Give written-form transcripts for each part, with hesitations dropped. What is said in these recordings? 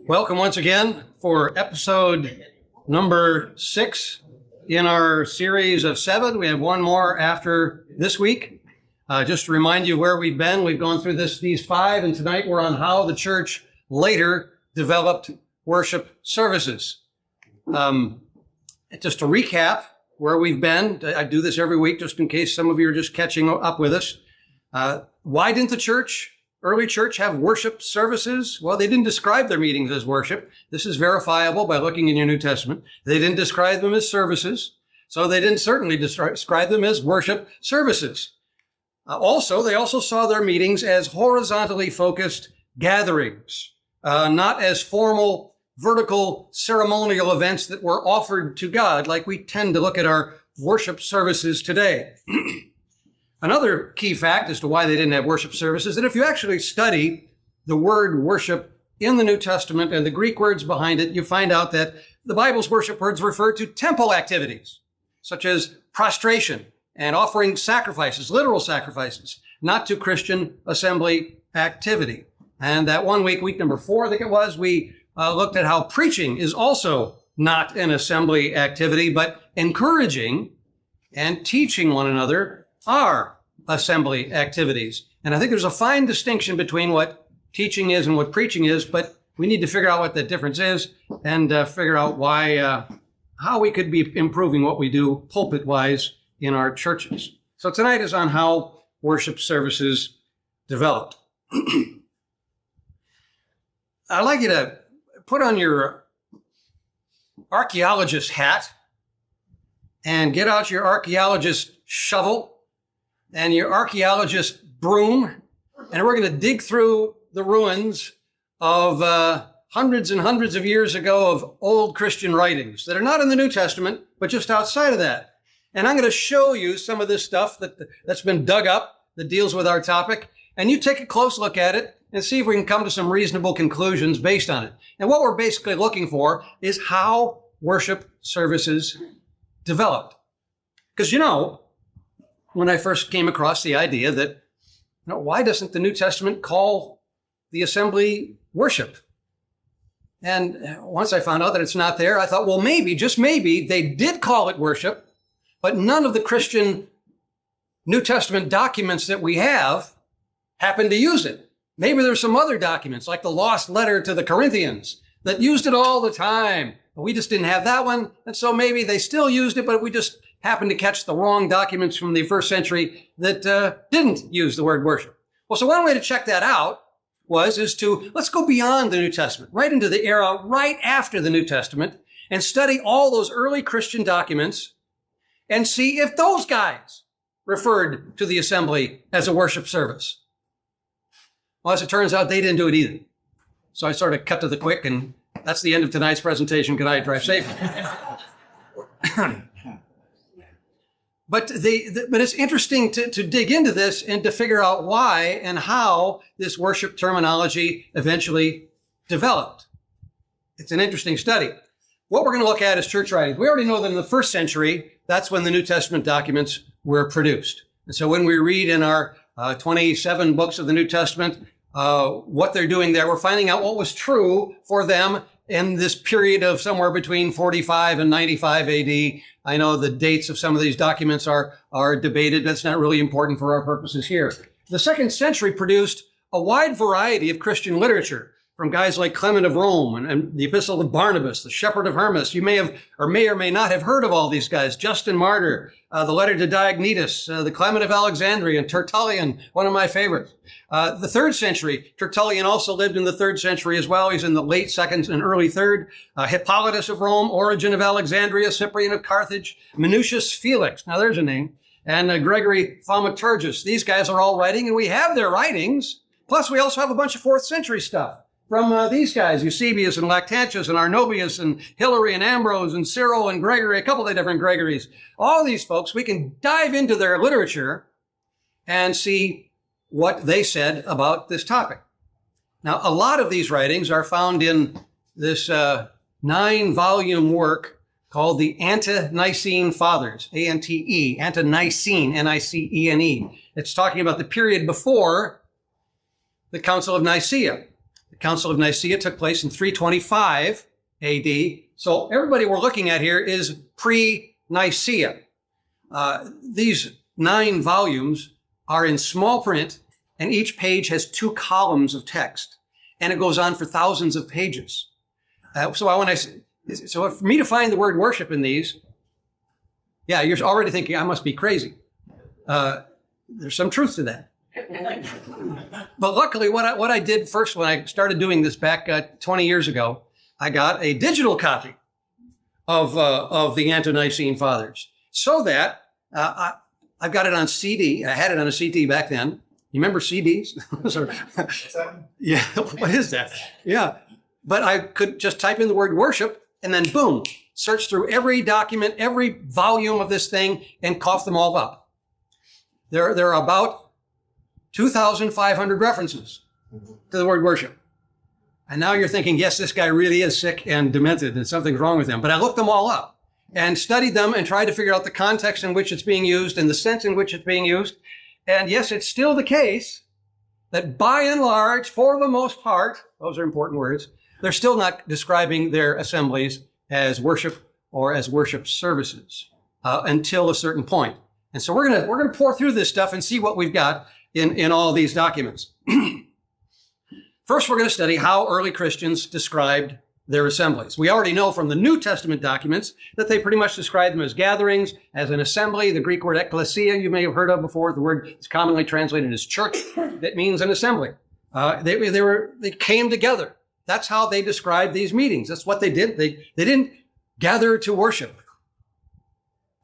Welcome once again for episode number 6 in our series of 7. We have one more after this week. Just to remind you where we've been, we've gone through these 5, and tonight we're on how the church later developed worship services. Just to recap where we've been, I do this every week just in case some of you are just catching up with us. Why didn't the early church have worship services? Well, they didn't describe their meetings as worship. This is verifiable by looking in your New Testament. They didn't describe them as services, so they didn't certainly describe them as worship services. They also saw their meetings as horizontally focused gatherings, not as formal, vertical ceremonial events that were offered to God like we tend to look at our worship services today. Another key fact as to why they didn't have worship services is that if you actually study the word worship in the New Testament and the Greek words behind it, you find out that the Bible's worship words refer to temple activities, such as prostration and offering sacrifices, literal sacrifices, not to Christian assembly activity. And that one week number 4, I think it was, we looked at how preaching is also not an assembly activity, but encouraging and teaching one another are assembly activities. And I think there's a fine distinction between what teaching is and what preaching is, but we need to figure out what that difference is and figure out how we could be improving what we do pulpit-wise in our churches. So tonight is on how worship services developed. I'd like you to put on your archaeologist hat and get out your archaeologist shovel and your archaeologist broom, and we're going to dig through the ruins of hundreds and hundreds of years ago of old Christian writings that are not in the New Testament, but just outside of that. And I'm going to show you some of this stuff that's been dug up that deals with our topic, and you take a close look at it and see if we can come to some reasonable conclusions based on it. And what we're basically looking for is how worship services developed. Because, when I first came across the idea that, why doesn't the New Testament call the assembly worship? And once I found out that it's not there, I thought, well, maybe, just maybe, they did call it worship, but none of the Christian New Testament documents that we have happen to use it. Maybe there's some other documents, like the lost letter to the Corinthians, that used it all the time. But we just didn't have that one, and so maybe they still used it, but we just happened to catch the wrong documents from the first century that didn't use the word worship. Well, so one way to check that out let's go beyond the New Testament, right into the era right after the New Testament, and study all those early Christian documents and see if those guys referred to the assembly as a worship service. Well, as it turns out, they didn't do it either. So I sort of cut to the quick, and that's the end of tonight's presentation. Good night, drive safely. But it's interesting to dig into this and to figure out why and how this worship terminology eventually developed. It's an interesting study. What we're going to look at is church writings. We already know that in the first century, that's when the New Testament documents were produced. And so when we read in our 27 books of the New Testament, what they're doing there, we're finding out what was true for them in this period of somewhere between 45 and 95 AD. I know the dates of some of these documents are debated. That's not really important for our purposes here. The second century produced a wide variety of Christian literature from guys like Clement of Rome and the Epistle of Barnabas, the Shepherd of Hermas. You may or may not have heard of all these guys. Justin Martyr, the letter to Diognetus, the Clement of Alexandria, and Tertullian, one of my favorites. The third century, Tertullian also lived in the third century as well. He's in the late second and early third. Hippolytus of Rome, Origen of Alexandria, Cyprian of Carthage, Minucius Felix, now there's a name, and Gregory Thaumaturgus. These guys are all writing, and we have their writings. Plus, we also have a bunch of 4th century stuff from these guys, Eusebius and Lactantius and Arnobius and Hilary and Ambrose and Cyril and Gregory, a couple of different Gregorys. All these folks, we can dive into their literature and see what they said about this topic. Now, a lot of these writings are found in this 9-volume work called the Ante-Nicene Fathers, A-N-T-E, Ante-Nicene, N-I-C-E-N-E. It's talking about the period before the Council of Nicaea. The Council of Nicaea took place in 325 AD. So everybody we're looking at here is pre-Nicaea. These 9 volumes are in small print, and each page has 2 columns of text, and it goes on for thousands of pages. So for me to find the word worship in these, yeah, you're already thinking I must be crazy. There's some truth to that. But luckily, what I did first when I started doing this back 20 years ago, I got a digital copy of the Ante-Nicene Fathers, so that I've got it on CD. I had it on a CD back then. You remember CDs? Yeah, what is that? Yeah, but I could just type in the word worship and then boom, search through every document, every volume of this thing, and cough them all up. There are about 2,500 references to the word worship. And now you're thinking, yes, this guy really is sick and demented and something's wrong with him. But I looked them all up and studied them and tried to figure out the context in which it's being used and the sense in which it's being used. And yes, it's still the case that by and large, for the most part, those are important words, they're still not describing their assemblies as worship or as worship services until a certain point. And so we're gonna pour through this stuff and see what we've got in all these documents. First, we're going to study how early Christians described their assemblies. We already know from the New Testament documents that they pretty much describe them as gatherings, as an assembly. The Greek word ekklesia you may have heard of before. The word is commonly translated as church. That means an assembly. They came together. That's how they described these meetings. That's what they did. They didn't gather to worship.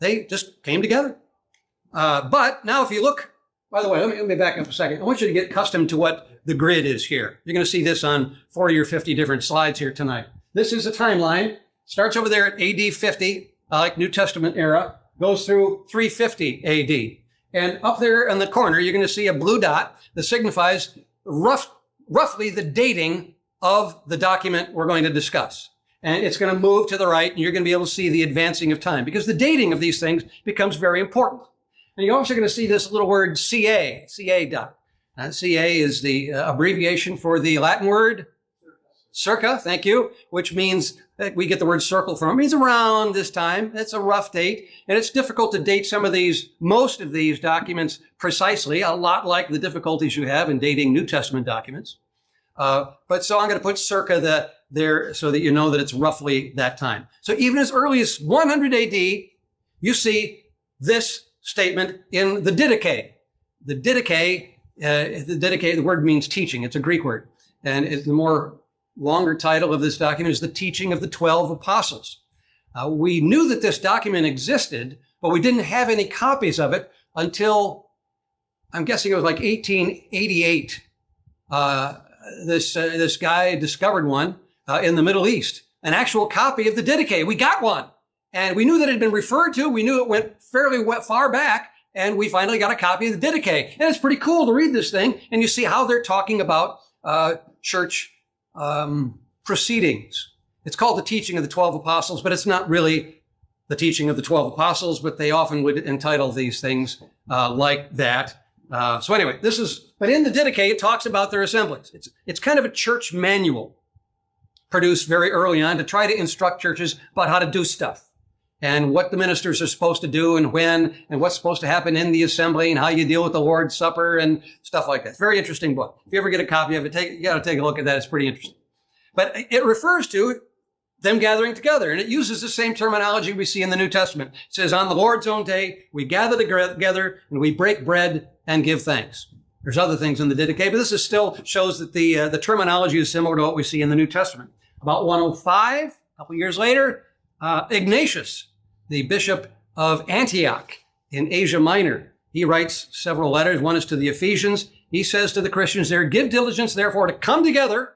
They just came together. But now if you look, by the way, let me back up a second. I want you to get accustomed to what the grid is here. You're going to see this on 40 or 50 different slides here tonight. This is a timeline. Starts over there at AD 50, like New Testament era, goes through 350 AD. And up there in the corner, you're going to see a blue dot that signifies roughly the dating of the document we're going to discuss. And it's going to move to the right, and you're going to be able to see the advancing of time, because the dating of these things becomes very important. And you're also going to see this little word CA dot. CA is the abbreviation for the Latin word circa, thank you, which means that we get the word circle from. It means around this time. It's a rough date, and it's difficult to date most of these documents precisely, a lot like the difficulties you have in dating New Testament documents. But so I'm going to put circa there so that you know that it's roughly that time. So even as early as 100 AD, you see this statement in the Didache. The Didache, the word means teaching. It's a Greek word. And the more longer title of this document is the teaching of the 12 apostles. We knew that this document existed, but we didn't have any copies of it until, I'm guessing it was like 1888. This guy discovered one in the Middle East, an actual copy of the Didache. We got one. And we knew that it had been referred to. We knew it went fairly far back. And we finally got a copy of the Didache. And it's pretty cool to read this thing. And you see how they're talking about church proceedings. It's called the teaching of the 12 apostles, but it's not really the teaching of the 12 apostles, but they often would entitle these things like that. So anyway, but in the Didache, it talks about their assemblies. It's kind of a church manual produced very early on to try to instruct churches about how to do stuff, and what the ministers are supposed to do and when, and what's supposed to happen in the assembly, and how you deal with the Lord's Supper and stuff like that. It's a very interesting book. If you ever get a copy of it, you got to take a look at that. It's pretty interesting. But it refers to them gathering together, and it uses the same terminology we see in the New Testament. It says, on the Lord's own day, we gather together and we break bread and give thanks. There's other things in the Didache, but this still shows that the terminology is similar to what we see in the New Testament. About 105, a couple years later, Ignatius, the bishop of Antioch in Asia Minor, he writes several letters. One is to the Ephesians. He says to the Christians there, give diligence, therefore, to come together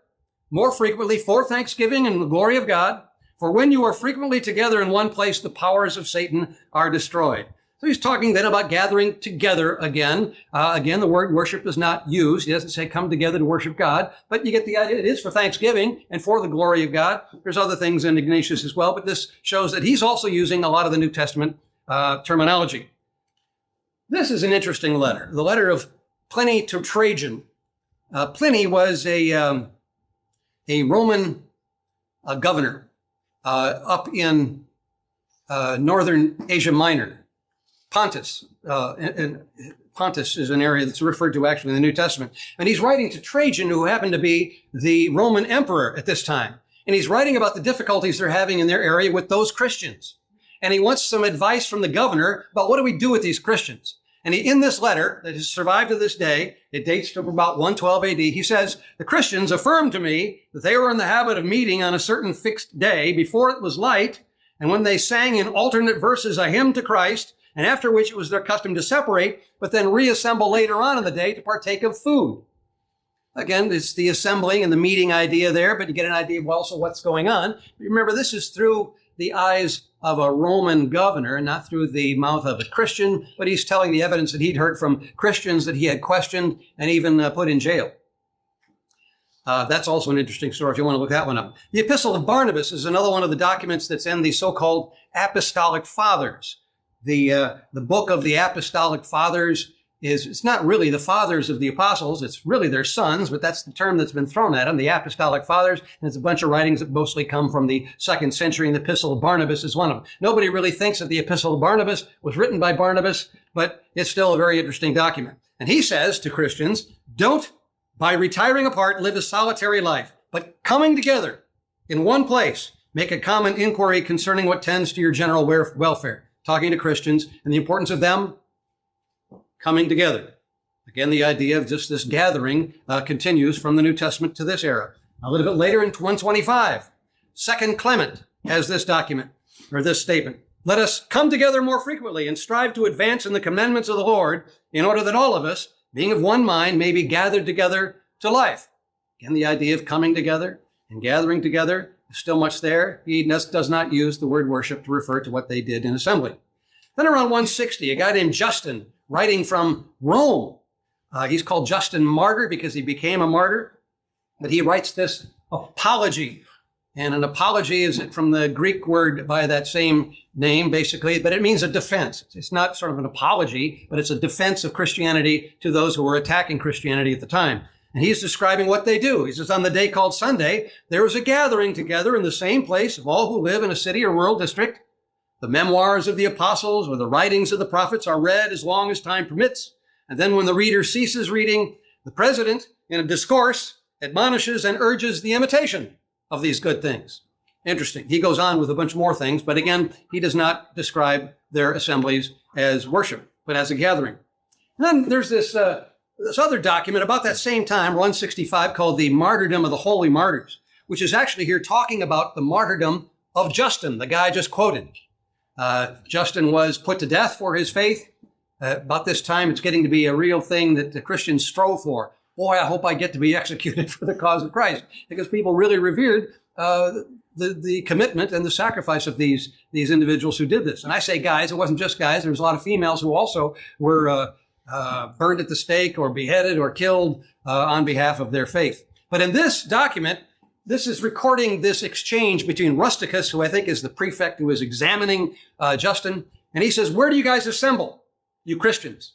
more frequently for thanksgiving and the glory of God. For when you are frequently together in one place, the powers of Satan are destroyed. So he's talking then about gathering together again. Again, the word worship is not used. He doesn't say come together to worship God, but you get the idea. It is for thanksgiving and for the glory of God. There's other things in Ignatius as well, but this shows that he's also using a lot of the New Testament terminology. This is an interesting letter, the letter of Pliny to Trajan. Pliny was a Roman governor up in northern Asia Minor. Pontus. And Pontus is an area that's referred to actually in the New Testament. And he's writing to Trajan, who happened to be the Roman emperor at this time. And he's writing about the difficulties they're having in their area with those Christians. And he wants some advice from the governor about what do we do with these Christians. And in this letter that has survived to this day, it dates to about 112 AD, he says, the Christians affirmed to me that they were in the habit of meeting on a certain fixed day before it was light, and when they sang in alternate verses a hymn to Christ, and after which it was their custom to separate, but then reassemble later on in the day to partake of food. Again, it's the assembling and the meeting idea there, but you get an idea of also what's going on. Remember, this is through the eyes of a Roman governor, not through the mouth of a Christian, but he's telling the evidence that he'd heard from Christians that he had questioned and even put in jail. That's also an interesting story if you want to look that one up. The Epistle of Barnabas is another one of the documents that's in the so-called Apostolic Fathers. The book of the Apostolic Fathers it's not really the fathers of the apostles, it's really their sons, but that's the term that's been thrown at them, the Apostolic Fathers, and it's a bunch of writings that mostly come from the 2nd century, and the Epistle of Barnabas is one of them. Nobody really thinks that the Epistle of Barnabas was written by Barnabas, but it's still a very interesting document. And he says to Christians, don't, by retiring apart, live a solitary life, but coming together in one place, make a common inquiry concerning what tends to your general welfare. Talking to Christians and the importance of them coming together. Again, the idea of just this gathering continues from the New Testament to this era. A little bit later in 125, 2nd Clement has this document, or this statement. Let us come together more frequently and strive to advance in the commandments of the Lord in order that all of us, being of one mind, may be gathered together to life. Again, the idea of coming together and gathering together is still much there. He does not use the word worship to refer to what they did in assembly. Then around 160, a guy named Justin, writing from Rome. He's called Justin Martyr because he became a martyr, but he writes this apology. And an apology is from the Greek word by that same name, basically, but it means a defense. It's not sort of an apology, but it's a defense of Christianity to those who were attacking Christianity at the time. And he's describing what they do. He says, on the day called Sunday, there is a gathering together in the same place of all who live in a city or rural district. The memoirs of the apostles or the writings of the prophets are read as long as time permits. And then when the reader ceases reading, the president, in a discourse, admonishes and urges the imitation of these good things. Interesting. He goes on with a bunch more things, but again, he does not describe their assemblies as worship, but as a gathering. And then there's this other document about that same time, 165, called the Martyrdom of the Holy Martyrs, which is actually here talking about the martyrdom of Justin, the guy I just quoted. Justin was put to death for his faith. About this time, it's getting to be a real thing that the Christians strove for. Boy, I hope I get to be executed for the cause of Christ, because people really revered the commitment and the sacrifice of these individuals who did this. And I say guys, it wasn't just guys. There was a lot of females who also were burned at the stake or beheaded or killed on behalf of their faith. But in this document, this is recording this exchange between Rusticus, who I think is the prefect who is examining Justin, and he says, where do you guys assemble, you Christians?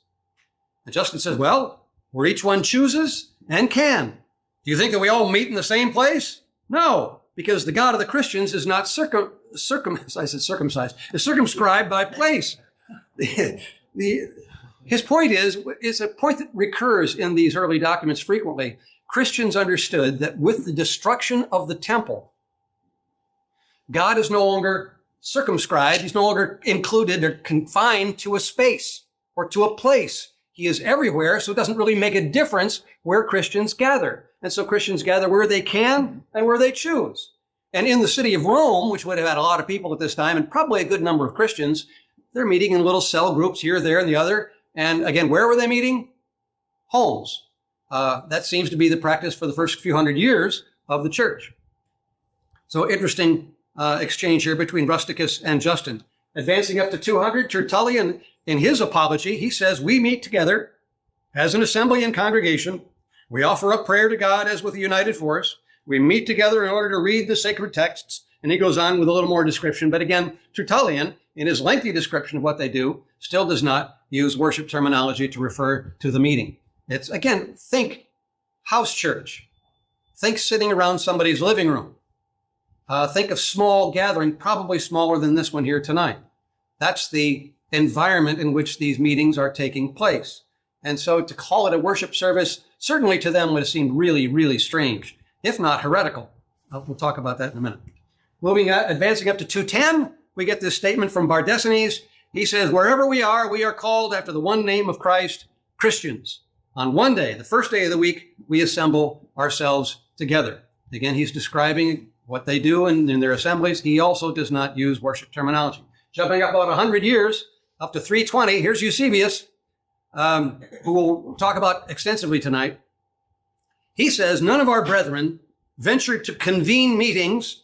And Justin says, well, where each one chooses and can. Do you think that we all meet in the same place? No, because the God of the Christians is not circumscribed by place. His point is a point that recurs in these early documents frequently. Christians understood that with the destruction of the temple, God is no longer circumscribed. He's no longer included or confined to a space or to a place. He is everywhere, so it doesn't really make a difference where Christians gather. And so Christians gather where they can and where they choose. And in the city of Rome, which would have had a lot of people at this time, and probably a good number of Christians, they're meeting in little cell groups here, there, and the other. And again, where were they meeting? Homes. That seems to be the practice for the first few hundred years of the church. So interesting exchange here between Rusticus and Justin. Advancing up to 200, Tertullian, in his apology, he says, we meet together as an assembly and congregation. We offer up prayer to God as with a united force. We meet together in order to read the sacred texts. And he goes on with a little more description. But again, Tertullian, in his lengthy description of what they do, still does not use worship terminology to refer to the meeting. It's, again, think House church. Think sitting around somebody's living room. Think of small gathering, probably smaller than this one here tonight. That's the environment in which these meetings are taking place. And so to call it a worship service, certainly to them would have seemed really, really strange, if not heretical. We'll talk about that in a minute. Advancing up to 210, we get this statement from Bardesanes. He says, wherever we are called after the one name of Christ, Christians. On one day, the first day of the week, we assemble ourselves together. Again, he's describing what they do in their assemblies. He also does not use worship terminology. Jumping up about 100 years, up to 320, here's Eusebius, who we'll talk about extensively tonight. He says, none of our brethren ventured to convene meetings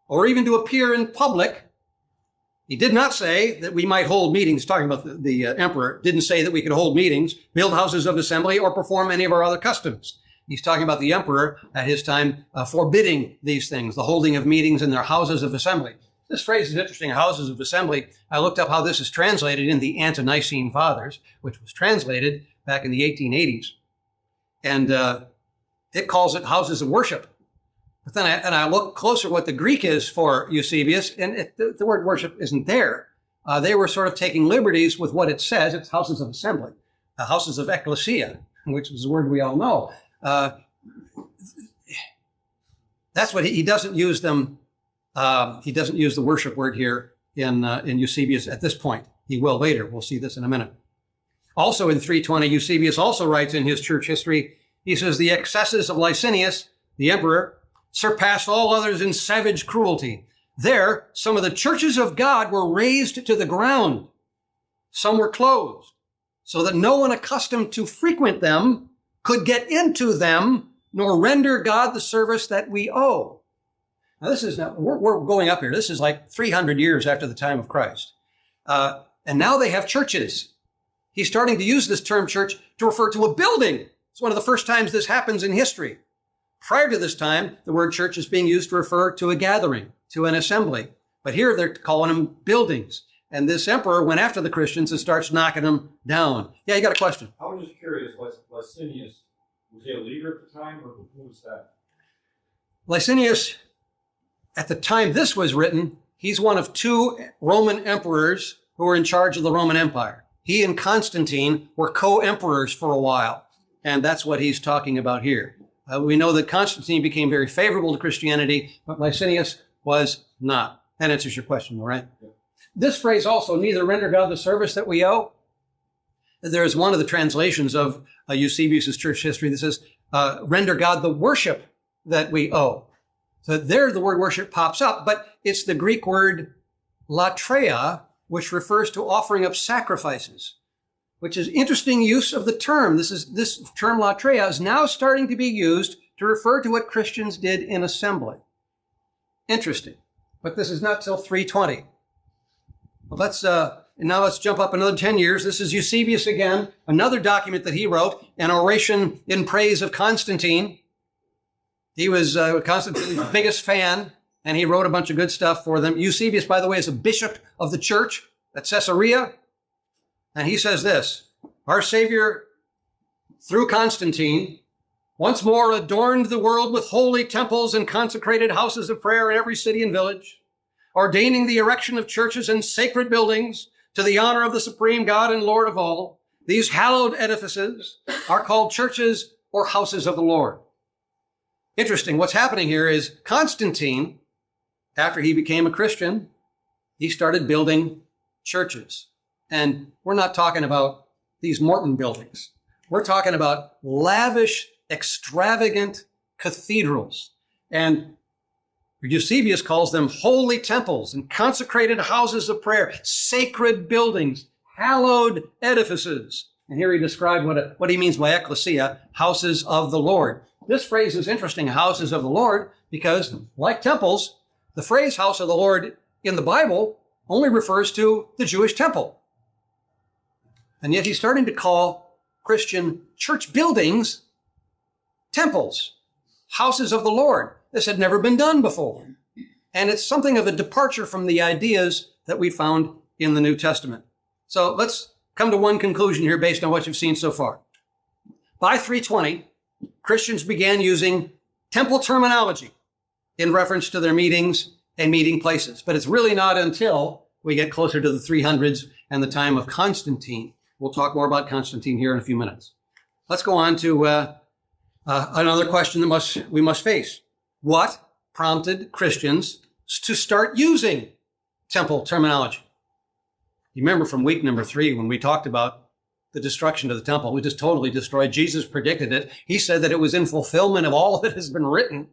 or even to appear in public. He did not say that we might hold meetings, talking about the emperor, didn't say that we could hold meetings, build houses of assembly, or perform any of our other customs. He's talking about the emperor at his time forbidding these things, the holding of meetings in their houses of assembly. This phrase is interesting, houses of assembly. I looked up how this is translated in the Ante-Nicene Fathers, which was translated back in the 1880s. And it calls it houses of worship. But then I look closer what the Greek is for Eusebius, and the word worship isn't there. They were sort of taking liberties with what it says. It's houses of assembly, houses of ecclesia, which is a word we all know. That's what he doesn't use them. He doesn't use the worship word here in Eusebius at this point. He will later. We'll see this in a minute. Also in 320, Eusebius also writes in his church history, he says, the excesses of Licinius, the emperor, surpassed all others in savage cruelty. There, some of the churches of God were razed to the ground. Some were closed, so that no one accustomed to frequent them could get into them, nor render God the service that we owe. Now, this is now, we're going up here. This is like 300 years after the time of Christ. And now they have churches. He's starting to use this term church to refer to a building. It's one of the first times this happens in history. Prior to this time, the word church is being used to refer to a gathering, to an assembly. But here they're calling them buildings. And this emperor went after the Christians and starts knocking them down. Yeah, you got a question? I was just curious, Licinius, was he a leader at the time, or who was that? Licinius, at the time this was written, he's one of two Roman emperors who were in charge of the Roman Empire. He and Constantine were co-emperors for a while. And that's what he's talking about here. We know that Constantine became very favorable to Christianity, but Licinius was not. That answers your question, all right? Yeah. This phrase also, neither render God the service that we owe. There's one of the translations of Eusebius' church history that says, render God the worship that we owe. So there the word worship pops up, but it's the Greek word latreia, which refers to offering up sacrifices, which is interesting use of the term. This term latreia is now starting to be used to refer to what Christians did in assembly. Interesting. But this is not till 320. Well, now let's jump up another 10 years. This is Eusebius again, another document that he wrote, an oration in praise of Constantine. He was Constantine's biggest fan, and he wrote a bunch of good stuff for them. Eusebius, by the way, is a bishop of the church at Caesarea. And he says this, our Savior, through Constantine, once more adorned the world with holy temples and consecrated houses of prayer in every city and village, ordaining the erection of churches and sacred buildings to the honor of the supreme God and Lord of all. These hallowed edifices are called churches or houses of the Lord. Interesting. What's happening here is Constantine, after he became a Christian, he started building churches. And we're not talking about these Morton buildings. We're talking about lavish, extravagant cathedrals. And Eusebius calls them holy temples and consecrated houses of prayer, sacred buildings, hallowed edifices. And here he described what he means by ecclesia, houses of the Lord. This phrase is interesting, houses of the Lord, because like temples, the phrase house of the Lord in the Bible only refers to the Jewish temple. And yet he's starting to call Christian church buildings temples, houses of the Lord. This had never been done before. And it's something of a departure from the ideas that we found in the New Testament. So let's come to one conclusion here based on what you've seen so far. By 320, Christians began using temple terminology in reference to their meetings and meeting places. But it's really not until we get closer to the 300s and the time of Constantine. We'll talk more about Constantine here in a few minutes. Let's go on to another question that we must face. What prompted Christians to start using temple terminology? You remember from week number 3 when we talked about the destruction of the temple, we just totally destroyed. Jesus predicted it. He said that it was in fulfillment of all that has been written.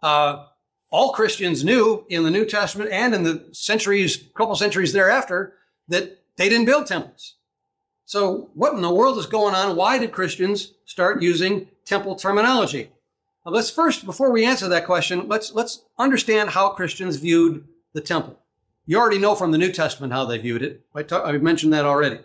All Christians knew in the New Testament and in the couple centuries thereafter, that they didn't build temples. So what in the world is going on? Why did Christians start using temple terminology? Now let's first, before we answer that question, let's understand how Christians viewed the temple. You already know from the New Testament how they viewed it. I've mentioned that already.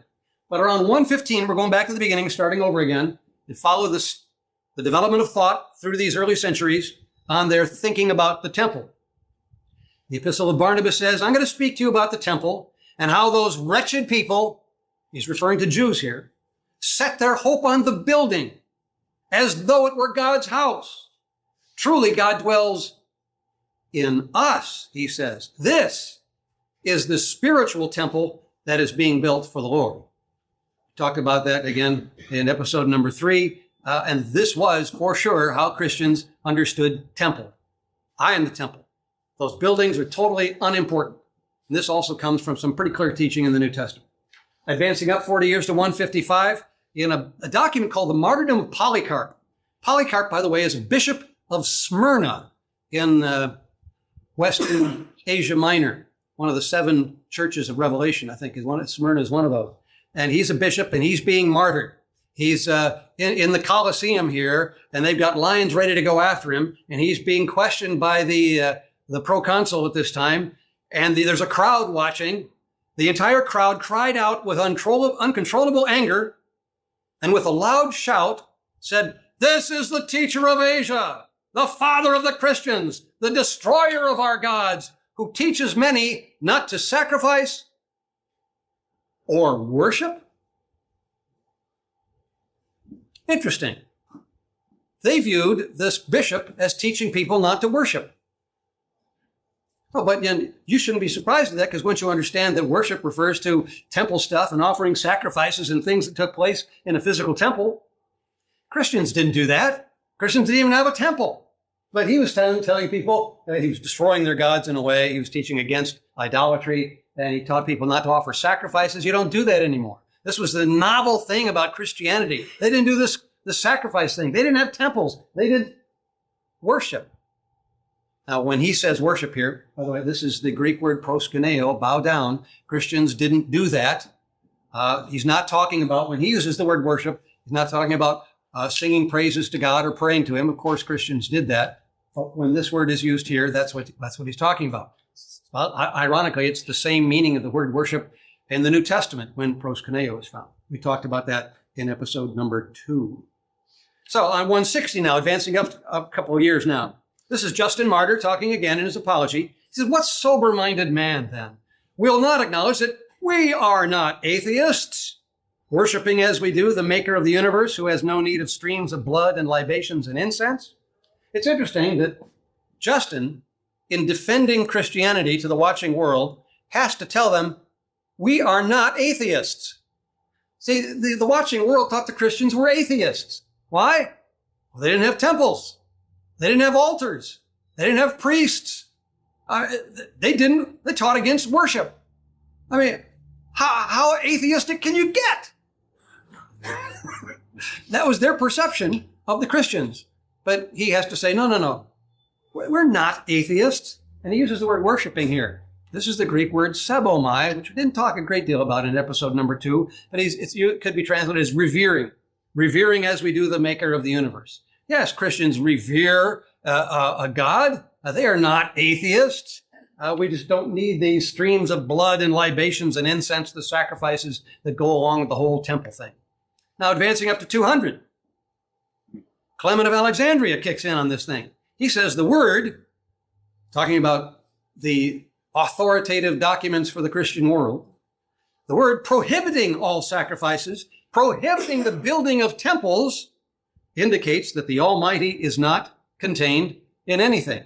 But around 115, we're going back to the beginning, starting over again, and follow the development of thought through these early centuries on their thinking about the temple. The Epistle of Barnabas says, I'm going to speak to you about the temple and how those wretched people, he's referring to Jews here, set their hope on the building as though it were God's house. Truly, God dwells in us, he says. This is the spiritual temple that is being built for the Lord. Talked about that again in episode number 3. And this was, for sure, how Christians understood temple. I am the temple. Those buildings are totally unimportant. And this also comes from some pretty clear teaching in the New Testament. Advancing up 40 years to 155, in a document called the Martyrdom of Polycarp. Polycarp, by the way, is a bishop of Smyrna in Western Asia Minor, one of the 7 churches of Revelation, I think. Smyrna is one of those. And he's a bishop, and he's being martyred. He's in the Colosseum here, and they've got lions ready to go after him, and he's being questioned by the proconsul at this time, and there's a crowd watching. The entire crowd cried out with uncontrollable anger, and with a loud shout said, "This is the teacher of Asia, the father of the Christians, the destroyer of our gods, who teaches many not to sacrifice or worship." Interesting. They viewed this bishop as teaching people not to worship. Oh, but you shouldn't be surprised at that, because once you understand that worship refers to temple stuff and offering sacrifices and things that took place in a physical temple, Christians didn't do that. Christians didn't even have a temple. But he was telling people that he was destroying their gods in a way. He was teaching against idolatry, and he taught people not to offer sacrifices. You don't do that anymore. This was the novel thing about Christianity. They didn't do the sacrifice thing. They didn't have temples. They did worship. Now, when he says worship here, by the way, this is the Greek word proskuneo, bow down. Christians didn't do that. He's not talking about, when he uses the word worship, he's not talking about singing praises to God or praying to him. Of course, Christians did that. But when this word is used here, that's what he's talking about. Well, ironically, it's the same meaning of the word worship in the New Testament when proskuneo is found. We talked about that in episode number 2. So on 160 now, advancing up a couple of years now. This is Justin Martyr talking again in his apology. He says, "What sober-minded man, then, will not acknowledge that we are not atheists, worshiping as we do the maker of the universe, who has no need of streams of blood and libations and incense?" It's interesting that Justin, in defending Christianity to the watching world, has to tell them, we are not atheists. See, the watching world thought the Christians were atheists. Why? Well, they didn't have temples. They didn't have altars. They didn't have priests. They taught against worship. I mean, how atheistic can you get? That was their perception of the Christians. But he has to say, no. We're not atheists. And he uses the word worshiping here. This is the Greek word sebomai, which we didn't talk a great deal about in episode number 2, but it could be translated as revering. Revering as we do the maker of the universe. Yes, Christians revere a God. They are not atheists. We just don't need these streams of blood and libations and incense, the sacrifices that go along with the whole temple thing. Now, advancing up to 200, Clement of Alexandria kicks in on this thing. He says the word, talking about the authoritative documents for the Christian world, the word prohibiting all sacrifices, prohibiting the building of temples, indicates that the Almighty is not contained in anything.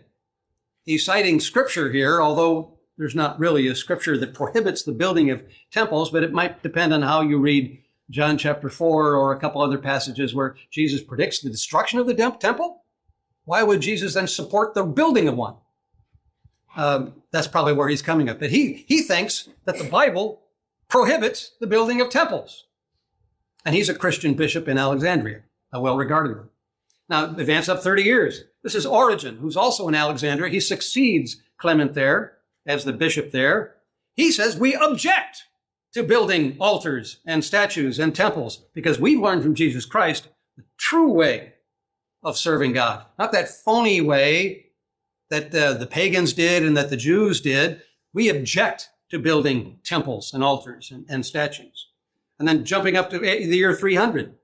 He's citing scripture here, although there's not really a scripture that prohibits the building of temples, but it might depend on how you read John chapter 4 or a couple other passages where Jesus predicts the destruction of the temple. Why would Jesus then support the building of one? That's probably where he's coming up. But he thinks that the Bible prohibits the building of temples. And he's a Christian bishop in Alexandria, a well-regarded one. Now, advance up 30 years. This is Origen, who's also in Alexandria. He succeeds Clement there as the bishop there. He says, we object to building altars and statues and temples because we've learned from Jesus Christ the true way of serving God. Not that phony way that the pagans did and that the Jews did. We object to building temples and altars and statues. And then jumping up to the year 300,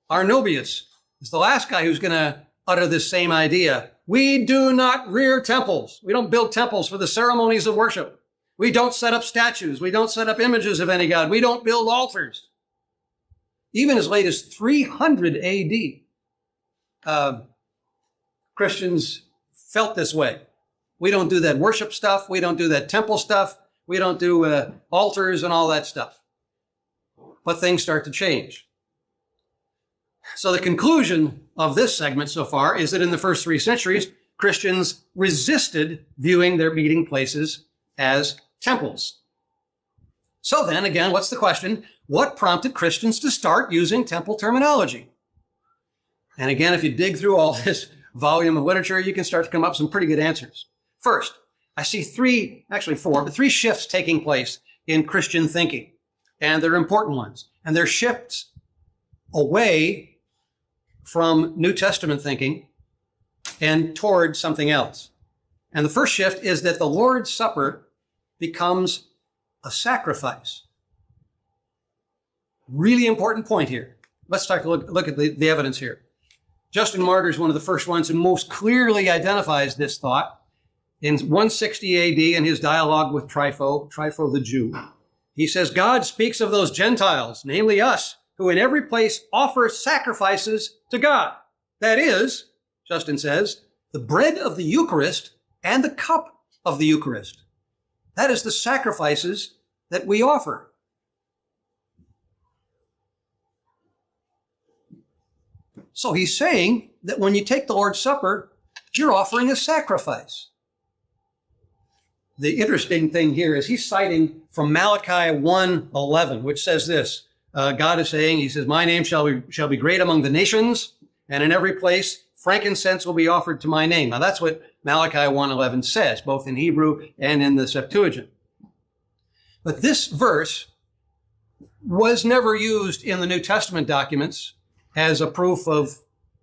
Arnobius is the last guy who's going to utter this same idea. We do not rear temples. We don't build temples for the ceremonies of worship. We don't set up statues. We don't set up images of any god. We don't build altars. Even as late as 300 AD, Christians felt this way. We don't do that worship stuff. We don't do that temple stuff. We don't do altars and all that stuff. But things start to change. So the conclusion of this segment so far is that in the first 3 centuries, Christians resisted viewing their meeting places as temples. So then, again, what's the question? What prompted Christians to start using temple terminology? And again, if you dig through all this volume of literature, you can start to come up with some pretty good answers. First, I see 3 shifts taking place in Christian thinking, and they're important ones. And they're shifts away from New Testament thinking and toward something else. And the first shift is that the Lord's Supper becomes a sacrifice. Really important point here. Let's take a look at the evidence here. Justin Martyr is one of the first ones who most clearly identifies this thought. In 160 AD, in his dialogue with Trypho the Jew, he says, God speaks of those Gentiles, namely us, who in every place offer sacrifices to God. That is, Justin says, the bread of the Eucharist and the cup of the Eucharist. That is the sacrifices that we offer. So he's saying that when you take the Lord's Supper, you're offering a sacrifice. The interesting thing here is he's citing from Malachi 1:11, which says this. God is saying, he says, my name shall be great among the nations, and in every place frankincense will be offered to my name. Now that's what Malachi 1:11 says, both in Hebrew and in the Septuagint. But this verse was never used in the New Testament documents as a proof of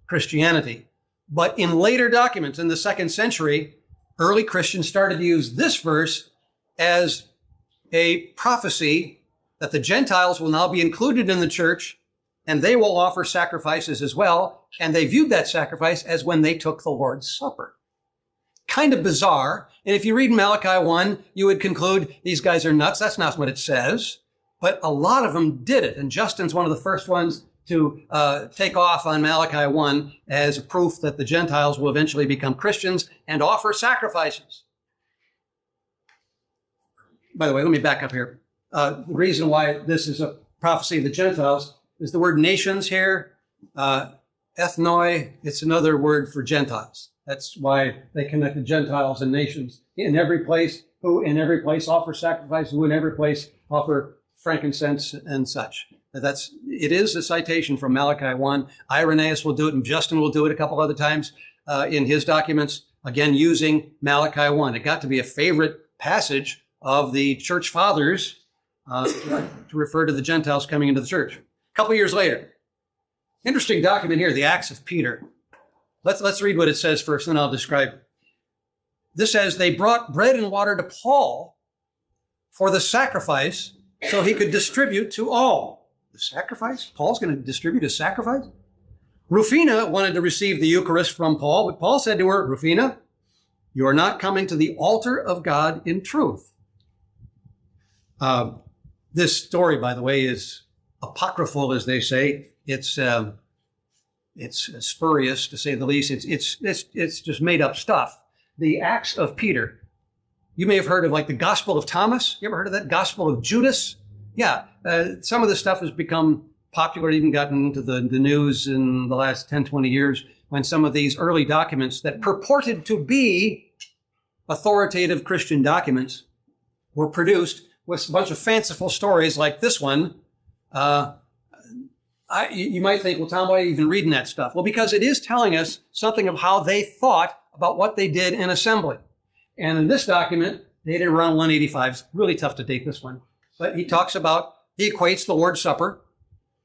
Christianity. But in later documents in the 2nd century, early Christians started to use this verse as a prophecy that the Gentiles will now be included in the church and they will offer sacrifices as well. And they viewed that sacrifice as when they took the Lord's Supper. Kind of bizarre. And if you read Malachi 1, you would conclude these guys are nuts. That's not what it says. But a lot of them did it. And Justin's one of the first ones to take off on Malachi 1 as a proof that the Gentiles will eventually become Christians and offer sacrifices. By the way, let me back up here. The reason why this is a prophecy of the Gentiles is the word nations here, ethnoi, it's another word for Gentiles. That's why they connected Gentiles and nations in every place, who in every place offer sacrifice, who in every place offer frankincense and such. It is a citation from Malachi 1. Irenaeus will do it, and Justin will do it a couple other times in his documents, again, using Malachi 1. It got to be a favorite passage of the church fathers to refer to the Gentiles coming into the church. A couple years later, interesting document here, the Acts of Peter. Let's read what it says first, and then I'll describe it. This says, they brought bread and water to Paul for the sacrifice so he could distribute to all. The sacrifice? Paul's going to distribute a sacrifice? Rufina wanted to receive the Eucharist from Paul, but Paul said to her, Rufina, you are not coming to the altar of God in truth. This story, by the way, is apocryphal, as they say. It's It's spurious, to say the least. It's just made up stuff. The Acts of Peter. You may have heard of like the Gospel of Thomas. You ever heard of that? Gospel of Judas? Yeah. Some of this stuff has become popular, even gotten into the news in the last 10, 20 years, when some of these early documents that purported to be authoritative Christian documents were produced with a bunch of fanciful stories like this one. You might think, well, Tom, why are you even reading that stuff? Well, because it is telling us something of how they thought about what they did in assembly. And in this document, dated around 185, it's really tough to date this one, but he equates the Lord's Supper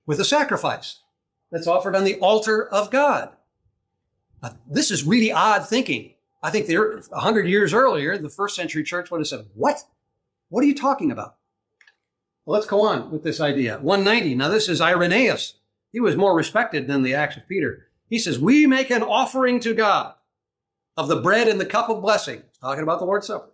with a sacrifice that's offered on the altar of God. Now, this is really odd thinking. I think 100 years earlier, the first century church would have said, what? What are you talking about? Well, let's go on with this idea. 190. Now, this is Irenaeus. He was more respected than the Acts of Peter. He says, we make an offering to God of the bread and the cup of blessing, talking about the Lord's Supper.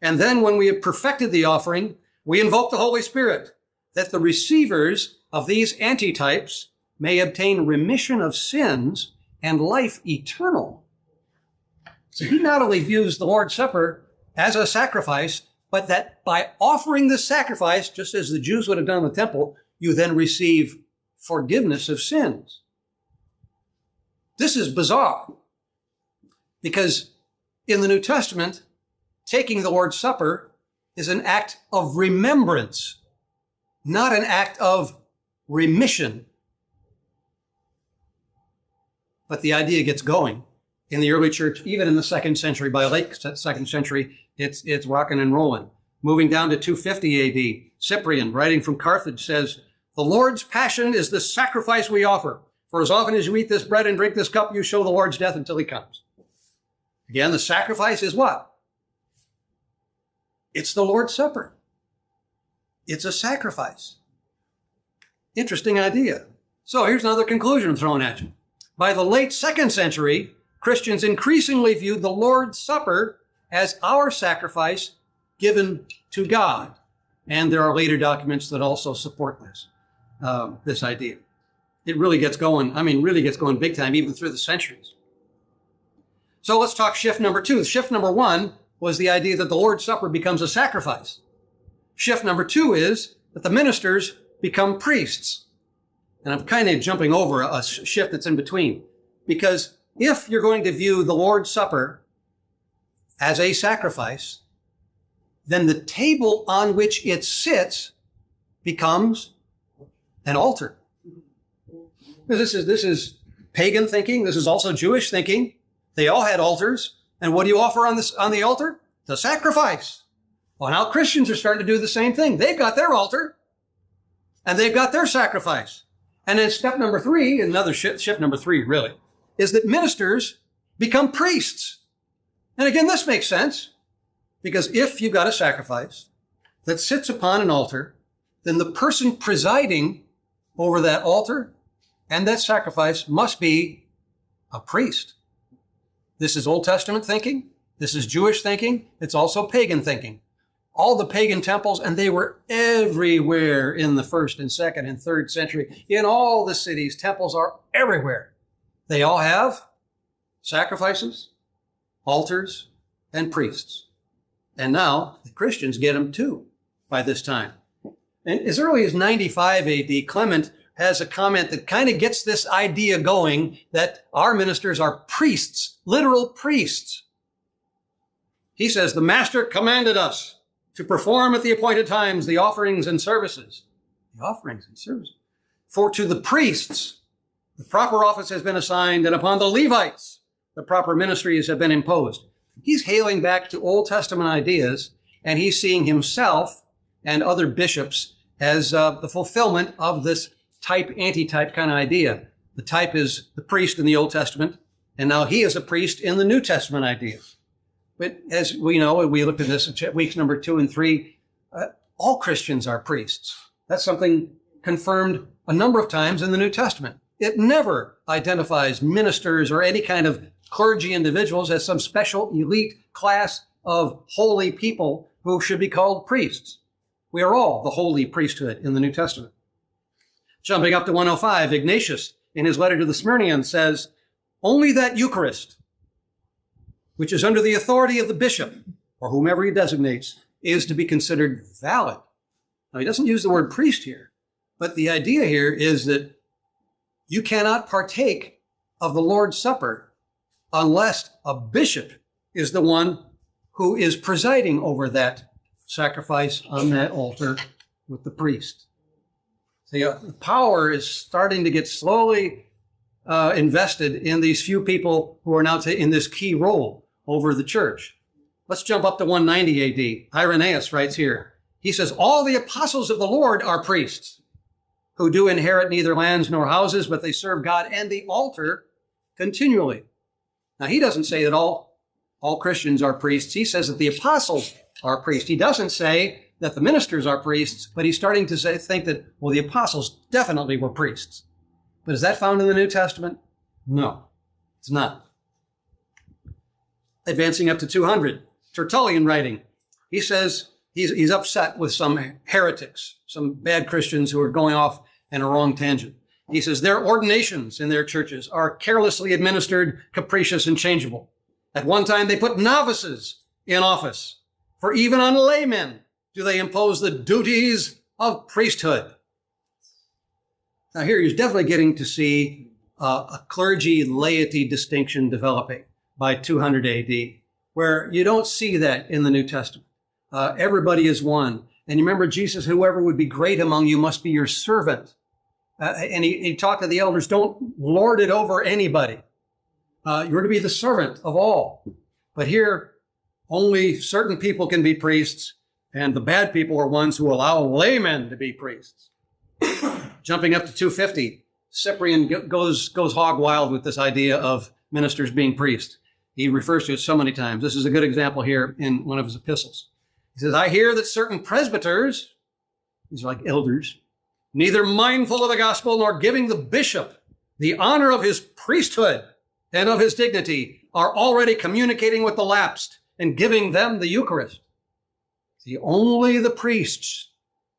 And then when we have perfected the offering, we invoke the Holy Spirit, that the receivers of these antitypes may obtain remission of sins and life eternal. So he not only views the Lord's Supper as a sacrifice, but that by offering the sacrifice, just as the Jews would have done in the temple, you then receive forgiveness of sins. This is bizarre, because in the New Testament, taking the Lord's Supper is an act of remembrance, not an act of remission. But the idea gets going in the early church, even in the 2nd century. By late 2nd century, it's rocking and rolling. Moving down to 250 AD, Cyprian, writing from Carthage, says, the Lord's passion is the sacrifice we offer. For as often as you eat this bread and drink this cup, you show the Lord's death until he comes. Again, the sacrifice is what? It's the Lord's Supper. It's a sacrifice. Interesting idea. So here's another conclusion I'm throwing at you. By the late 2nd century, Christians increasingly viewed the Lord's Supper as our sacrifice given to God. And there are later documents that also support this idea. It really gets going. Really gets going big time, even through the centuries. So let's talk shift number 2. Shift number 1 was the idea that the Lord's Supper becomes a sacrifice. Shift number 2 is that the ministers become priests. And I'm kind of jumping over a shift that's in between. Because if you're going to view the Lord's Supper as a sacrifice, then the table on which it sits becomes an altar. This is pagan thinking. This is also Jewish thinking. They all had altars. And what do you offer on the altar? The sacrifice. Well, now Christians are starting to do the same thing. They've got their altar and they've got their sacrifice. And then step number 3, another shift number 3 really, is that ministers become priests. And again, this makes sense, because if you've got a sacrifice that sits upon an altar, then the person presiding over that altar and that sacrifice must be a priest. This is Old Testament thinking. This is Jewish thinking. It's also pagan thinking. All the pagan temples, and they were everywhere in the 1st and 2nd and 3rd century. In all the cities, temples are everywhere. They all have sacrifices, altars, and priests. And now the Christians get them too by this time. And as early as 95 AD, Clement has a comment that kind of gets this idea going that our ministers are priests, literal priests. He says, the master commanded us to perform at the appointed times the offerings and services. The offerings and services. For to the priests, the proper office has been assigned, and upon the Levites, the proper ministries have been imposed. He's hailing back to Old Testament ideas, and he's seeing himself and other bishops as the fulfillment of this type, anti-type kind of idea. The type is the priest in the Old Testament, and now he is a priest in the New Testament idea. But as we know, we looked at this in weeks number 2 and 3, all Christians are priests. That's something confirmed a number of times in the New Testament. It never identifies ministers or any kind of clergy individuals as some special elite class of holy people who should be called priests. We are all the holy priesthood in the New Testament. Jumping up to 105, Ignatius in his letter to the Smyrnians, says, only that Eucharist, which is under the authority of the bishop, or whomever he designates, is to be considered valid. Now, he doesn't use the word priest here, but the idea here is that you cannot partake of the Lord's Supper unless a bishop is the one who is presiding over that sacrifice on that altar with the priest. So the power is starting to get slowly invested in these few people who are now in this key role over the church. Let's jump up to 190 AD. Irenaeus writes here, he says, all the apostles of the Lord are priests who do inherit neither lands nor houses, but they serve God and the altar continually. Now, he doesn't say that all Christians are priests. He says that the apostles are priests. He doesn't say that the ministers are priests, but he's starting to think that, well, the apostles definitely were priests. But is that found in the New Testament? No, it's not. Advancing up to 200, Tertullian writing, he says he's upset with some heretics, some bad Christians who are going off in a wrong tangent. He says their ordinations in their churches are carelessly administered, capricious, and changeable. At one time, they put novices in office. For even on laymen do they impose the duties of priesthood. Now here he's definitely getting to see a clergy-laity distinction developing by 200 AD, where you don't see that in the New Testament. Everybody is one. And you remember Jesus, whoever would be great among you must be your servant. And he talked to the elders, don't lord it over anybody. You're to be the servant of all. But here, only certain people can be priests, and the bad people are ones who allow laymen to be priests. Jumping up to 250, Cyprian goes hog wild with this idea of ministers being priests. He refers to it so many times. This is a good example here in one of his epistles. He says, I hear that certain presbyters, these are like elders, neither mindful of the gospel nor giving the bishop the honor of his priesthood and of his dignity, are already communicating with the lapsed and giving them the Eucharist. See, only the priests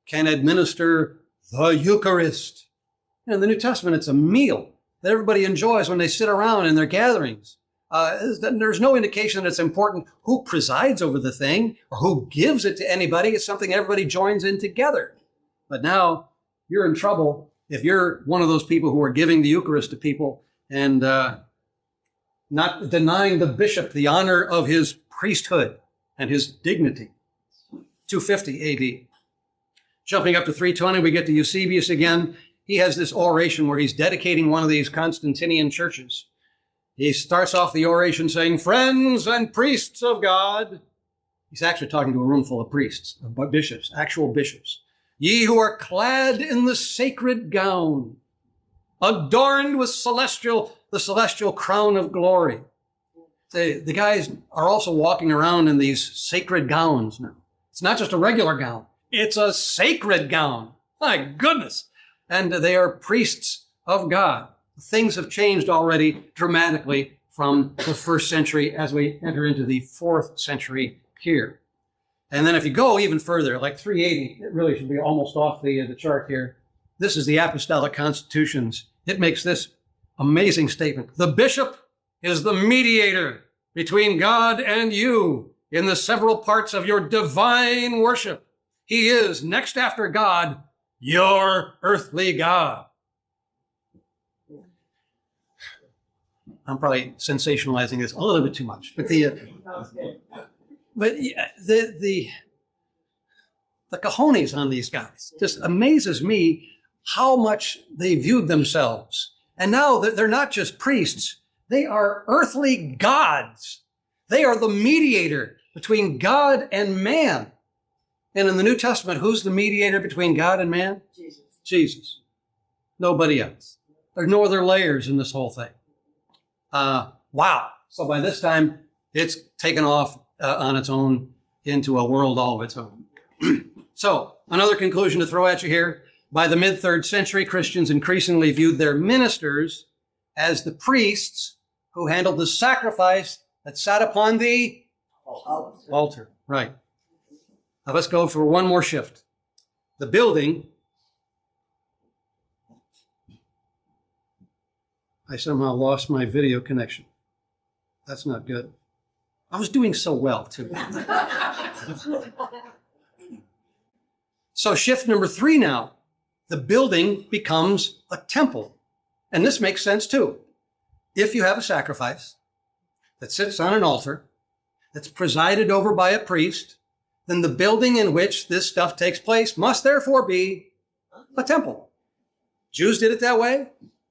can administer the Eucharist. And in the New Testament, it's a meal that everybody enjoys when they sit around in their gatherings. There's no indication that it's important who presides over the thing or who gives it to anybody. It's something everybody joins in together. But now you're in trouble if you're one of those people who are giving the Eucharist to people and not denying the bishop the honor of his priesthood and his dignity. 250 AD. Jumping up to 320, we get to Eusebius again. He has this oration where he's dedicating one of these Constantinian churches. He starts off the oration saying, friends and priests of God. He's actually talking to a room full of priests, of bishops, actual bishops. Ye who are clad in the sacred gown, adorned with the celestial crown of glory. The guys are also walking around in these sacred gowns now. It's not just a regular gown. It's a sacred gown. My goodness. And they are priests of God. Things have changed already dramatically from the first century as we enter into the 4th century here. And then if you go even further, like 380, it really should be almost off the chart here. This is the Apostolic Constitutions. It makes this amazing statement. The bishop is the mediator between God and you in the several parts of your divine worship. He is, next after God, your earthly God. I'm probably sensationalizing this a little bit too much, but the cojones on these guys just amazes me how much they viewed themselves. And now they're not just priests, they are earthly gods. They are the mediator between God and man. And in the New Testament, who's the mediator between God and man? Jesus. Jesus. Nobody else. There's no other layers in this whole thing. Wow. So by this time, it's taken off on its own into a world all of its own. So another conclusion to throw at you here. By the mid-3rd century, Christians increasingly viewed their ministers as the priests who handled the sacrifice that sat upon the altar. Right. Now let's go for one more shift. The building I somehow lost my video connection. That's not good. I was doing so well, too. So shift number 3 now. The building becomes a temple. And this makes sense, too. If you have a sacrifice that sits on an altar, that's presided over by a priest, then the building in which this stuff takes place must therefore be a temple. Jews did it that way.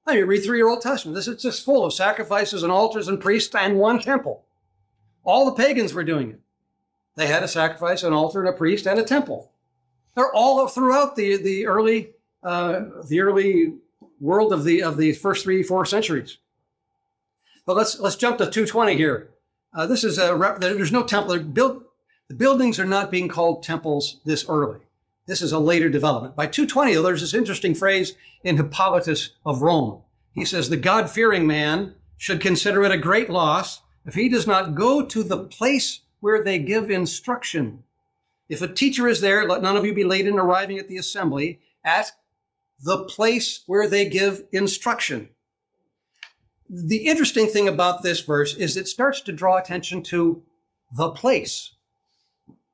I mean, read through your Old Testament. This is just full of sacrifices and altars and priests and one temple. All the pagans were doing it. They had a sacrifice, an altar, and a priest, and a temple. They're all throughout the early world of the first 3-4 centuries. But let's jump to 220 here. There's no temple. The buildings are not being called temples this early. This is a later development. By 220, there's this interesting phrase in Hippolytus of Rome. He says, the God-fearing man should consider it a great loss if he does not go to the place where they give instruction. If a teacher is there, let none of you be late in arriving at the assembly at the place where they give instruction. The interesting thing about this verse is it starts to draw attention to the place.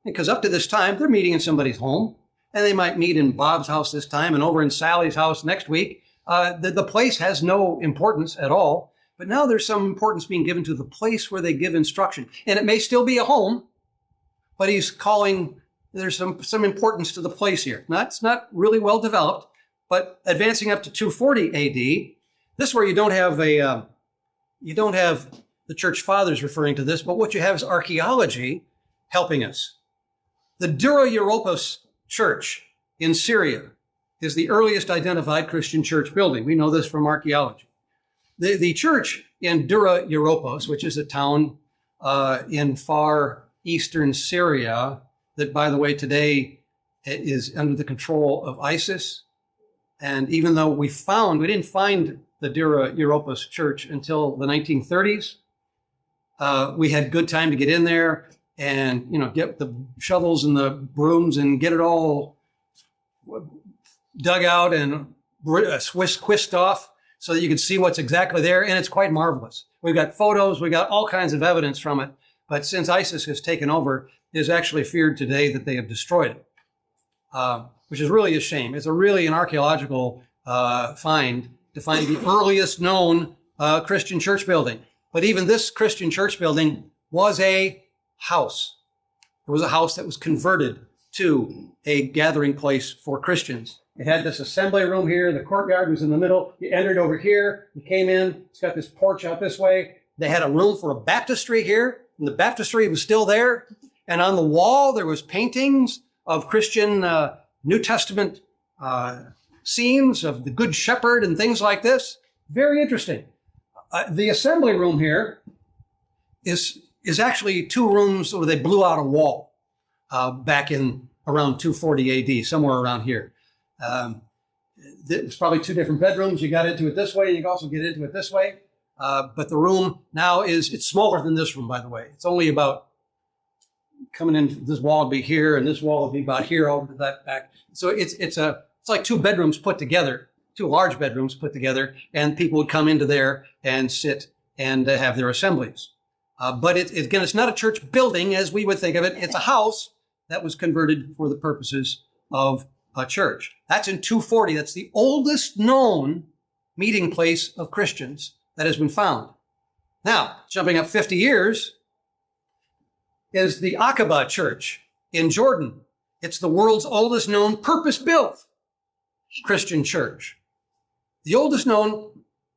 Because up to this time, they're meeting in somebody's home, and they might meet in Bob's house this time and over in Sally's house next week. The place has no importance at all, but now there's some importance being given to the place where they give instruction. And it may still be a home, but he's calling, there's some importance to the place here. Now, it's not really well developed, but advancing up to 240 AD, this is where you don't have the church fathers referring to this, but what you have is archaeology helping us. The Dura Europos church in Syria is the earliest identified Christian church building. We know this from archaeology. The church in Dura Europos, which is a town in far eastern Syria that, by the way, today is under the control of ISIS. And even though we didn't find the Dura Europos church until the 1930s, we had good time to get in there and, get the shovels and the brooms and get it all dug out and whisked off so that you can see what's exactly there. And it's quite marvelous. We've got photos, we've got all kinds of evidence from it. But since ISIS has taken over, it is actually feared today that they have destroyed it, which is really a shame. It's an archaeological find to find the earliest known Christian church building. But even this Christian church building was a house. It was a house that was converted to a gathering place for Christians. It had this assembly room here. The courtyard was in the middle. You entered over here. You came in. It's got this porch out this way. They had a room for a baptistry here, and the baptistry was still there. And on the wall, there was paintings of Christian New Testament scenes of the Good Shepherd and things like this. Very interesting. The assembly room here is actually 2 rooms where they blew out a wall back in around 240 AD, somewhere around here. It's probably 2 different bedrooms. You got into it this way. You can also get into it this way. But the room now it's smaller than this room, by the way. It's only about coming in. This wall would be here, and this wall would be about here over to that back. So it's like 2 bedrooms put together, 2 large bedrooms put together, and people would come into there and sit and have their assemblies. But again, it's not a church building as we would think of it. It's a house that was converted for the purposes of a church. That's in 240. That's the oldest known meeting place of Christians that has been found. Now, jumping up 50 years is the Aqaba Church in Jordan. It's the world's oldest known purpose-built Christian church. The oldest known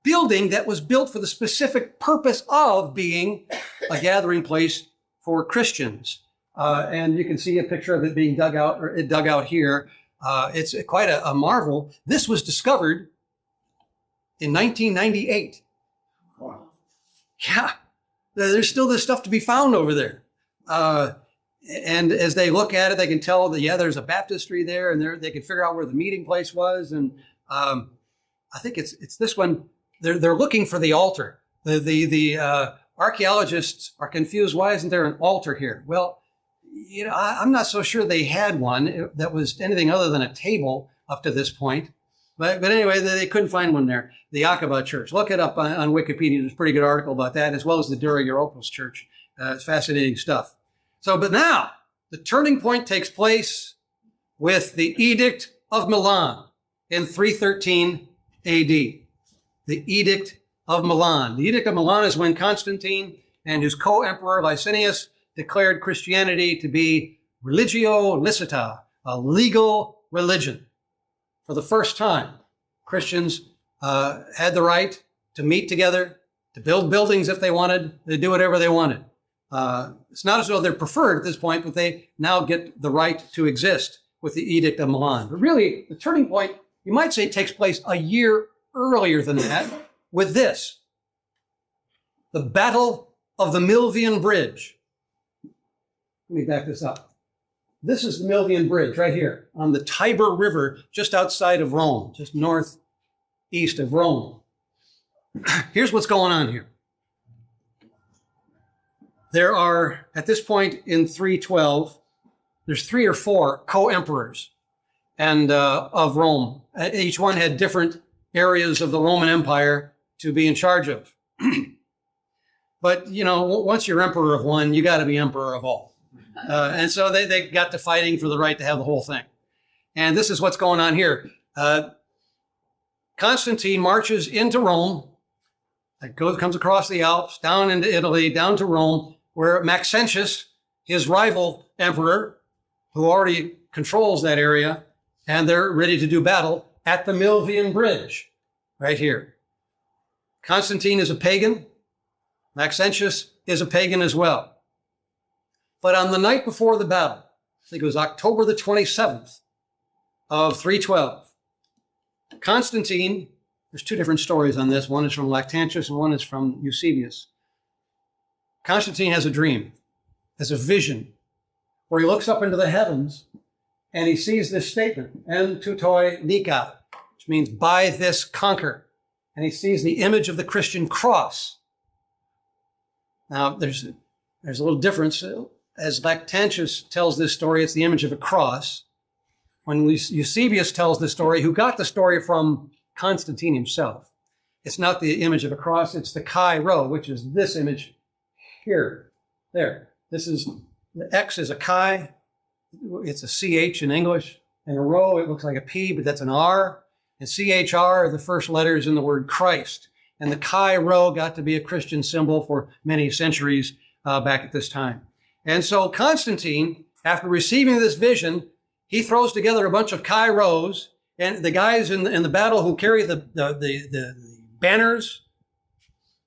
building that was built for the specific purpose of being a gathering place for Christians. And you can see a picture of it being dug out here. It's quite a marvel. This was discovered in 1998. Wow. Yeah, there's still this stuff to be found over there. And as they look at it, they can tell that, there's a baptistry there, and they can figure out where the meeting place was. And I think it's this one. They're looking for the altar. The archaeologists are confused. Why isn't there an altar here? Well, I'm not so sure they had one that was anything other than a table up to this point. But anyway, they couldn't find one there. The Aqaba Church. Look it up on Wikipedia. There's a pretty good article about that, as well as the Dura Europos Church. It's fascinating stuff. But now, the turning point takes place with the Edict of Milan in 313 AD. The Edict of Milan. The Edict of Milan is when Constantine and his co-emperor Licinius declared Christianity to be religio licita, a legal religion. For the first time, Christians had the right to meet together, to build buildings if they wanted, to do whatever they wanted. It's not as though they're preferred at this point, but they now get the right to exist with the Edict of Milan. But really, the turning point, you might say, takes place a year earlier than that with this. The Battle of the Milvian Bridge. Let me back this up. This is the Milvian Bridge right here on the Tiber River, just outside of Rome, just northeast of Rome. Here's what's going on here. There are, at this point in 312, there's 3 or 4 co-emperors and of Rome. Each one had different areas of the Roman Empire to be in charge of. But, once you're emperor of one, you got to be emperor of all. And so they got to fighting for the right to have the whole thing. And this is what's going on here. Constantine marches into Rome, comes across the Alps, down into Italy, down to Rome, where Maxentius, his rival emperor, who already controls that area, and they're ready to do battle at the Milvian Bridge, right here. Constantine is a pagan. Maxentius is a pagan as well. But on the night before the battle, I think it was October the 27th of 312, Constantine, there's 2 different stories on this. One is from Lactantius and one is from Eusebius. Constantine has a dream, has a vision, where he looks up into the heavens and he sees this statement, en tutoi nika, which means by this conquer. And he sees the image of the Christian cross. Now, there's a little difference. As Lactantius tells this story, it's the image of a cross. When Eusebius tells the story, who got the story from Constantine himself, it's not the image of a cross, it's the chi rho, which is this image here, there. The X is a chi, it's a CH in English, and a rho, it looks like a P, but that's an R, and CHR are the first letters in the word Christ. And the chi rho got to be a Christian symbol for many centuries back at this time. And so Constantine, after receiving this vision, he throws together a bunch of chi rhos, and the guys in the battle who carry the banners,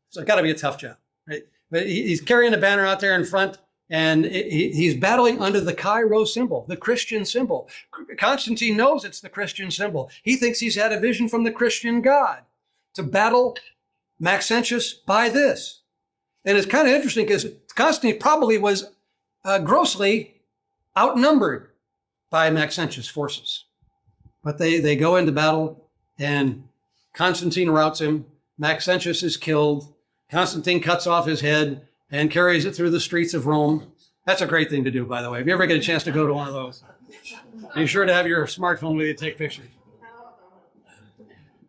so it's got to be a tough job, right? But he's carrying a banner out there in front, and he's battling under the chi rho symbol, the Christian symbol. Constantine knows it's the Christian symbol. He thinks he's had a vision from the Christian God to battle Maxentius by this. And it's kind of interesting because Constantine probably was grossly outnumbered by Maxentius' forces. But they go into battle, and Constantine routs him. Maxentius is killed. Constantine cuts off his head and carries it through the streets of Rome. That's a great thing to do, by the way. If you ever get a chance to go to one of those, be sure to have your smartphone with you to take pictures.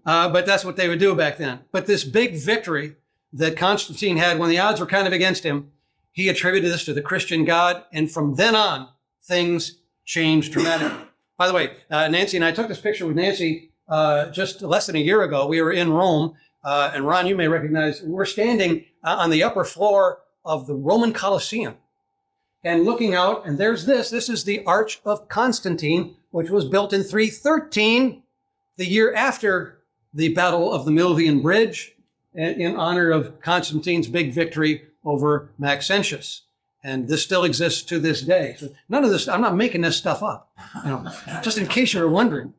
But that's what they would do back then. But this big victory that Constantine had when the odds were kind of against him, he attributed this to the Christian God. And from then on, things changed dramatically. By the way, Nancy and I took this picture with Nancy just less than a year ago. We were in Rome. And Ron, you may recognize, we're standing on the upper floor of the Roman Colosseum and looking out, and there's this. This is the Arch of Constantine, which was built in 313, the year after the Battle of the Milvian Bridge, in honor of Constantine's big victory over Maxentius. And this still exists to this day. So none of this, I'm not making this stuff up, just in case you were wondering.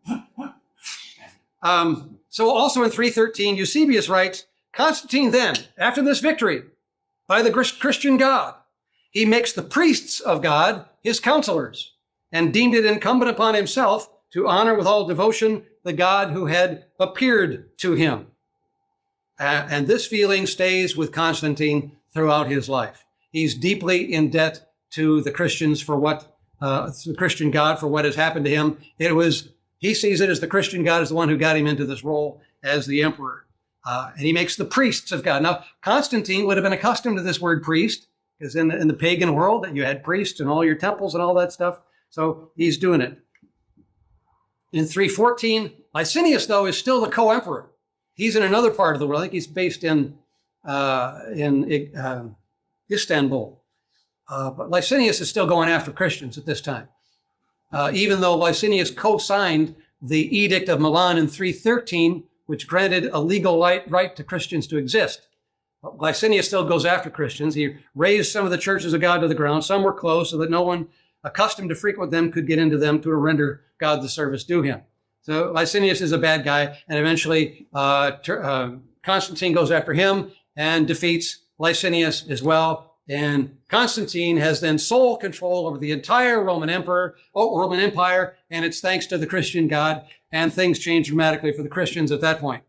So also in 313, Eusebius writes, Constantine then, after this victory by the Christian God, he makes the priests of God his counselors and deemed it incumbent upon himself to honor with all devotion the God who had appeared to him. And this feeling stays with Constantine throughout his life. He's deeply in debt to the Christians for what, the Christian God for what has happened to him. He sees it as the Christian God is the one who got him into this role as the emperor. And he makes the priests of God. Now, Constantine would have been accustomed to this word priest, because in the pagan world, that you had priests in all your temples and all that stuff. So he's doing it. In 314, Licinius, though, is still the co-emperor. He's in another part of the world. I think he's based in Istanbul. But Licinius is still going after Christians at this time. Even though Licinius co-signed the Edict of Milan in 313, which granted a legal right to Christians to exist. But Licinius still goes after Christians. He razed some of the churches of God to the ground. Some were closed so that no one accustomed to frequent them could get into them to render God the service due him. So Licinius is a bad guy, and eventually Constantine goes after him and defeats Licinius as well. And Constantine has then sole control over the entire Roman Empire, and it's thanks to the Christian God, and things change dramatically for the Christians at that point.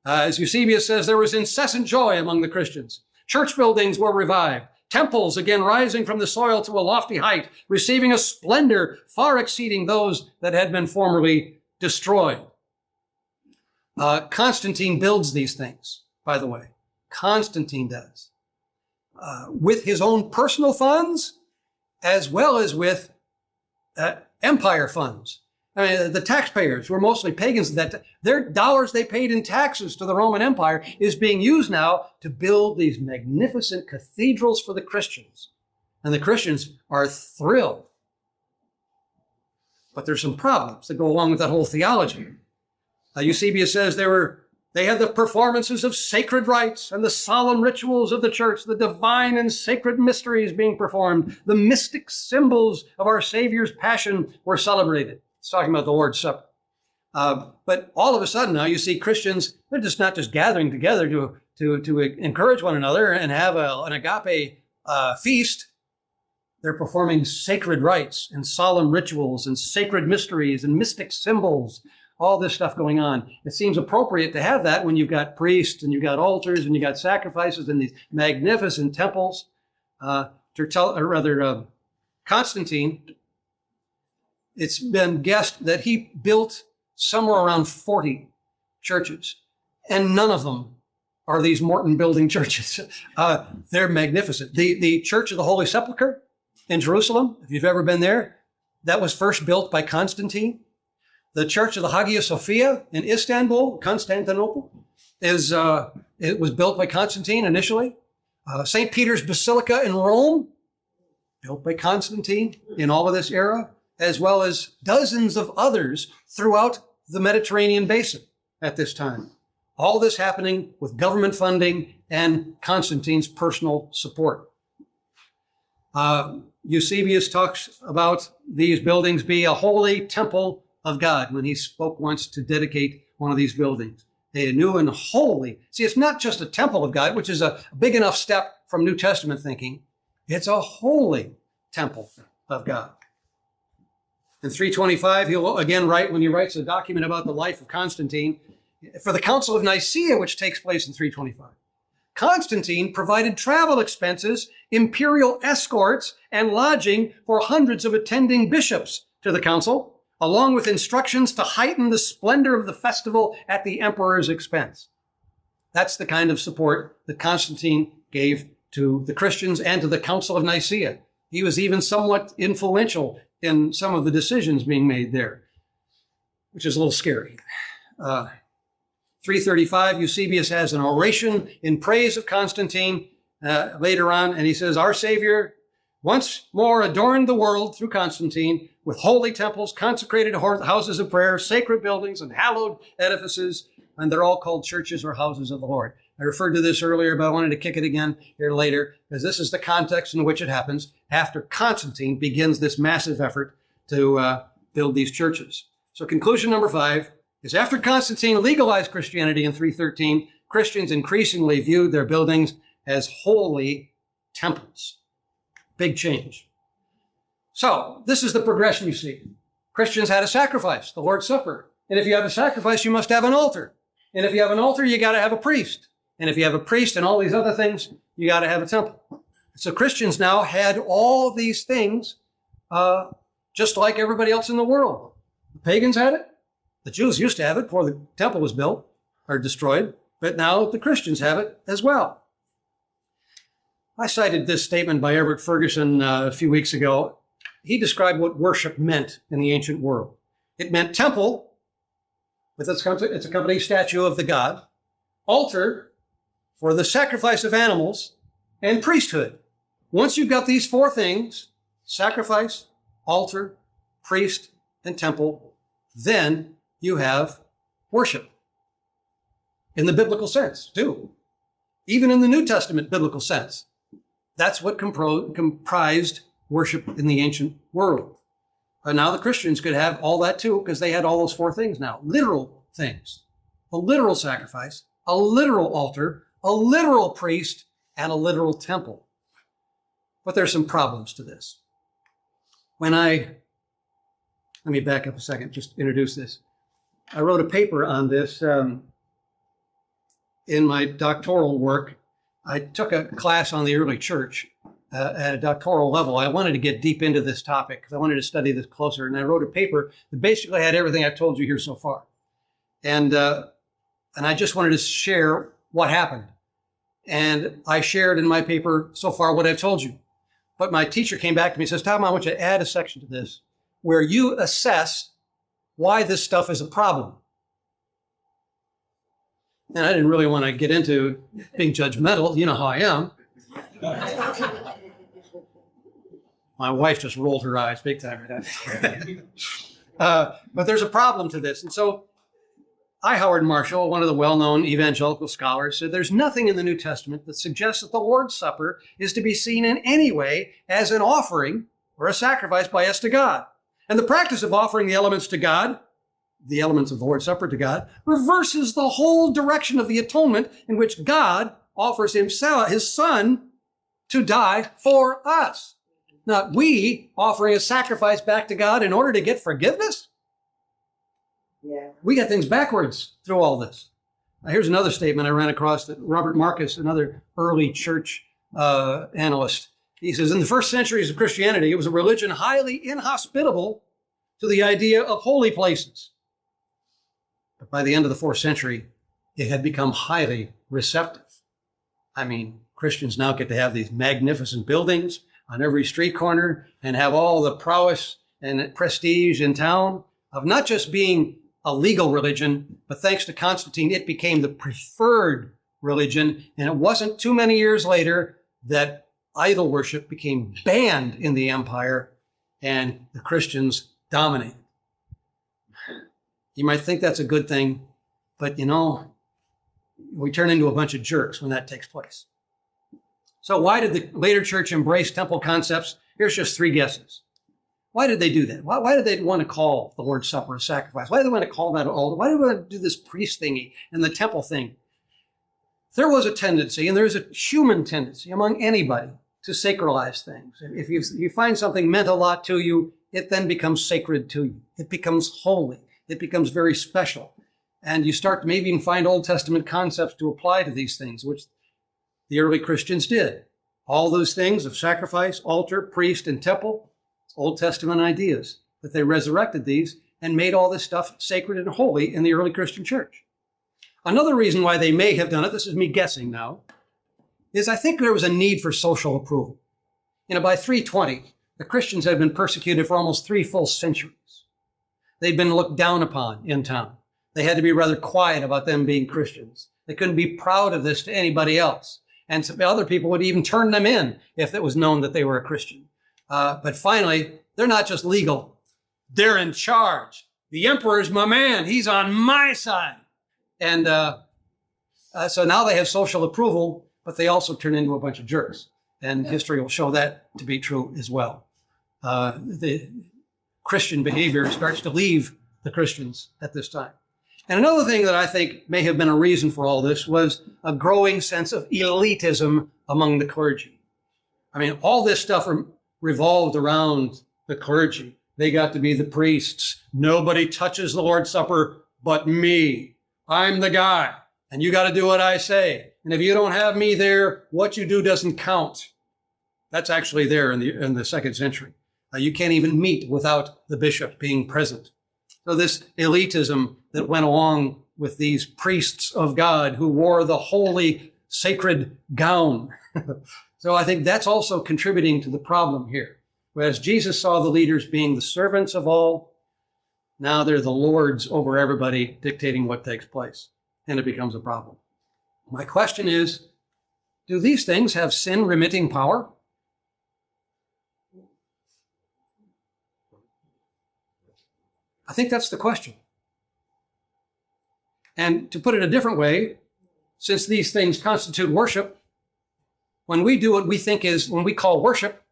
As Eusebius says, there was incessant joy among the Christians. Church buildings were revived. Temples again rising from the soil to a lofty height, receiving a splendor far exceeding those that had been formerly destroyed. Constantine builds these things, by the way. Constantine does. With his own personal funds, as well as with empire funds. I mean, the taxpayers were mostly pagans. That their dollars they paid in taxes to the Roman Empire is being used now to build these magnificent cathedrals for the Christians. And the Christians are thrilled. But there's some problems that go along with that whole theology. Eusebius says they had the performances of sacred rites and the solemn rituals of the church, the divine and sacred mysteries being performed. The mystic symbols of our Savior's passion were celebrated. It's talking about the Lord's Supper. But all of a sudden now you see Christians, they're just not just gathering together to encourage one another and have an agape feast. They're performing sacred rites and solemn rituals and sacred mysteries and mystic symbols. All this stuff going on. It seems appropriate to have that when you've got priests and you've got altars and you've got sacrifices and these magnificent temples. Constantine, it's been guessed that he built somewhere around 40 churches, and none of them are these Morton building churches. They're magnificent. The Church of the Holy Sepulchre in Jerusalem, if you've ever been there, that was first built by Constantine. The Church of the Hagia Sophia in Istanbul, Constantinople, it was built by Constantine initially. St. Peter's Basilica in Rome, built by Constantine in all of this era, as well as dozens of others throughout the Mediterranean basin at this time. All this happening with government funding and Constantine's personal support. Eusebius talks about these buildings be a holy temple of God when he spoke once to dedicate one of these buildings. A new and holy. See, it's not just a temple of God, which is a big enough step from New Testament thinking. It's a holy temple of God. In 325, he'll again write, when he writes a document about the life of Constantine, for the Council of Nicaea, which takes place in 325. Constantine provided travel expenses, imperial escorts, and lodging for hundreds of attending bishops to the council, along with instructions to heighten the splendor of the festival at the emperor's expense. That's the kind of support that Constantine gave to the Christians and to the Council of Nicaea. He was even somewhat influential in some of the decisions being made there, which is a little scary. 335, Eusebius has an oration in praise of Constantine later on, and he says, our Savior once more adorned the world through Constantine with holy temples, consecrated houses of prayer, sacred buildings, and hallowed edifices, and they're all called churches or houses of the Lord. I referred to this earlier, but I wanted to kick it again here later, because this is the context in which it happens after Constantine begins this massive effort to build these churches. So conclusion number 5 is after Constantine legalized Christianity in 313, Christians increasingly viewed their buildings as holy temples. Big change. So this is the progression you see. Christians had a sacrifice, the Lord's Supper. And if you have a sacrifice, you must have an altar. And if you have an altar, you got to have a priest. And if you have a priest and all these other things, you got to have a temple. So Christians now had all these things just like everybody else in the world. The pagans had it. The Jews used to have it before the temple was built or destroyed, but now the Christians have it as well. I cited this statement by Everett Ferguson a few weeks ago. He described what worship meant in the ancient world. It meant temple, with its accompanying statue of the god, altar for the sacrifice of animals, and priesthood. Once you've got these four things, sacrifice, altar, priest, and temple, then you have worship in the biblical sense, too. Even in the New Testament biblical sense. That's what comprised worship in the ancient world. And now the Christians could have all that too, because they had all those four things now. Literal things. A literal sacrifice, a literal altar, a literal priest, and a literal temple. But there's some problems to this. Let me back up a second, just introduce this. I wrote a paper on this in my doctoral work. I took a class on the early church at a doctoral level. I wanted to get deep into this topic because I wanted to study this closer. And I wrote a paper that basically had everything I've told you here so far. And I just wanted to share what happened. And I shared in my paper so far what I've told you. But my teacher came back to me and says, Tom, I want you to add a section to this where you assess why this stuff is a problem. And I didn't really want to get into being judgmental. You know how I am. My wife just rolled her eyes big time right now. But there's a problem to this. And so I, Howard Marshall, one of the well-known evangelical scholars, said there's nothing in the New Testament that suggests that the Lord's Supper is to be seen in any way as an offering or a sacrifice by us to God. And the practice of offering the elements to God, the elements of the Lord's Supper to God, reverses the whole direction of the atonement in which God offers himself, his son, to die for us. Not we offering a sacrifice back to God in order to get forgiveness. Yeah. We got things backwards through all this. Now, here's another statement I ran across that Robert Marcus, another early church analyst, he says, in the first centuries of Christianity, it was a religion highly inhospitable to the idea of holy places. But by the end of the fourth century, it had become highly receptive. I mean, Christians now get to have these magnificent buildings on every street corner and have all the prowess and prestige in town of not just being a legal religion, but thanks to Constantine, it became the preferred religion. And it wasn't too many years later that idol worship became banned in the empire and the Christians dominated. You might think that's a good thing, but you know, we turn into a bunch of jerks when that takes place. So why did the later church embrace temple concepts? Here's just three guesses. Why did they do that? Why did they want to call the Lord's Supper a sacrifice? Why did they want to call that an altar? Why did they want to do this priest thingy and the temple thing? There was a tendency, and there's a human tendency among anybody to sacralize things. If you find something meant a lot to you, it then becomes sacred to you. It becomes holy. It becomes very special. And you start to maybe even find Old Testament concepts to apply to these things, which the early Christians did. All those things of sacrifice, altar, priest, and temple, Old Testament ideas, that they resurrected these and made all this stuff sacred and holy in the early Christian church. Another reason why they may have done it, this is me guessing now, is I think there was a need for social approval. You know, by 320, the Christians had been persecuted for almost 3 full centuries. They'd been looked down upon in town. They had to be rather quiet about them being Christians. They couldn't be proud of this to anybody else. And some other people would even turn them in if it was known that they were a Christian. But finally, they're not just legal. They're in charge. The emperor's my man. He's on my side. And so now they have social approval, but they also turn into a bunch of jerks. And history will show that to be true as well. The Christian behavior starts to leave the Christians at this time. And another thing that I think may have been a reason for all this was a growing sense of elitism among the clergy. I mean, all this stuff revolved around the clergy. They got to be the priests. Nobody touches the Lord's Supper but me. I'm the guy, and you got to do what I say. And if you don't have me there, what you do doesn't count. That's actually there in the 2nd century. You can't even meet without the bishop being present. So this elitism that went along with these priests of God who wore the holy, sacred gown. So I think that's also contributing to the problem here. Whereas Jesus saw the leaders being the servants of all, now they're the lords over everybody, dictating what takes place. And it becomes a problem. My question is, do these things have sin-remitting power? I think that's the question. And to put it a different way, since these things constitute worship, when we do what we think is, when we call worship,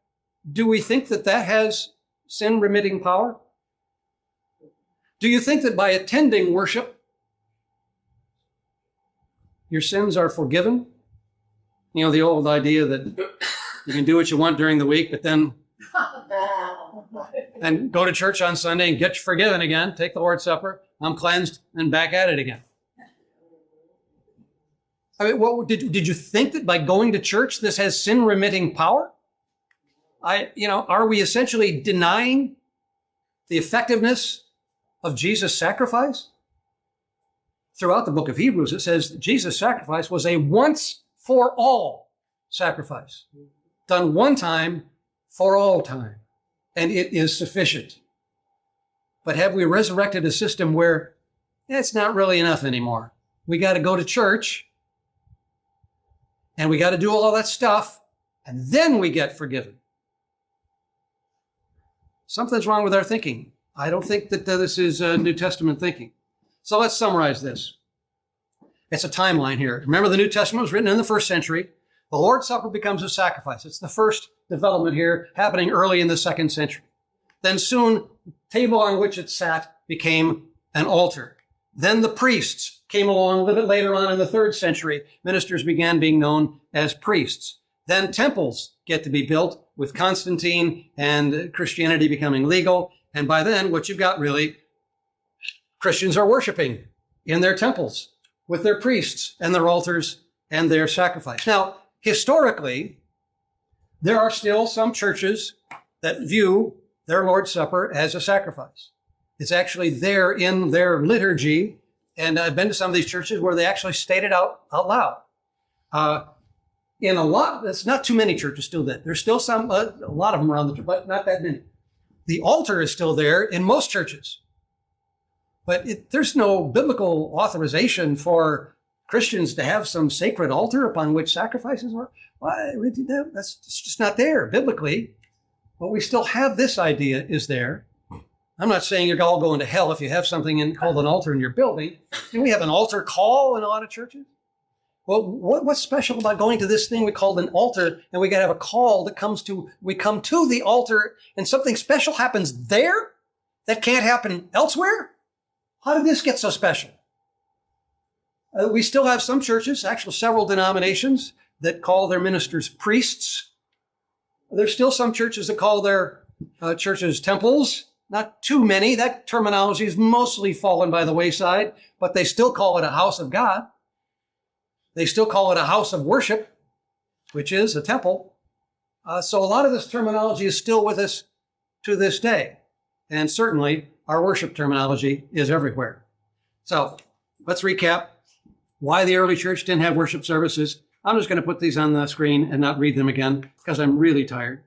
do we think that that has sin-remitting power? Do you think that by attending worship, your sins are forgiven? You know, the old idea that you can do what you want during the week, but then and go to church on Sunday and get forgiven again, take the Lord's Supper, I'm cleansed, and back at it again. I mean, what did you think that by going to church, this has sin-remitting power? Are we essentially denying the effectiveness of Jesus' sacrifice? Throughout the book of Hebrews, it says Jesus' sacrifice was a once-for-all sacrifice, done one time for all time, and it is sufficient. But have we resurrected a system where it's not really enough anymore? We got to go to church, and we got to do all that stuff, and then we get forgiven. Something's wrong with our thinking. I don't think that this is New Testament thinking. So let's summarize this. It's a timeline here. Remember, the New Testament was written in the 1st century. The Lord's Supper becomes a sacrifice. It's the first development here, happening early in the 2nd century. Then soon, the table on which it sat became an altar. Then the priests came along a little bit later on in the 3rd century. Ministers began being known as priests. Then temples get to be built with Constantine and Christianity becoming legal. And by then, what you've got really, Christians are worshiping in their temples with their priests and their altars and their sacrifice. Now, historically, there are still some churches that view their Lord's Supper as a sacrifice. It's actually there in their liturgy. And I've been to some of these churches where they actually state it out loud. In a lot, it's not too many churches still that. There's still some, a lot of them around the church, but not that many. The altar is still there in most churches. But there's no biblical authorization for Christians to have some sacred altar upon which sacrifices were. Why? That's just not there biblically. But we still have this idea is there. I'm not saying you're all going to hell if you have something called an altar in your building. We have an altar call in a lot of churches. Well, what's special about going to this thing we call an altar, and we got to have a call that we come to the altar, and something special happens there that can't happen elsewhere? How did this get so special? We still have some churches, actually several denominations, that call their ministers priests. There's still some churches that call their churches temples. Not too many. That terminology is mostly fallen by the wayside, but they still call it a house of God. They still call it a house of worship, which is a temple. So a lot of this terminology is still with us to this day. And certainly our worship terminology is everywhere. So let's recap why the early church didn't have worship services. I'm just going to put these on the screen and not read them again because I'm really tired.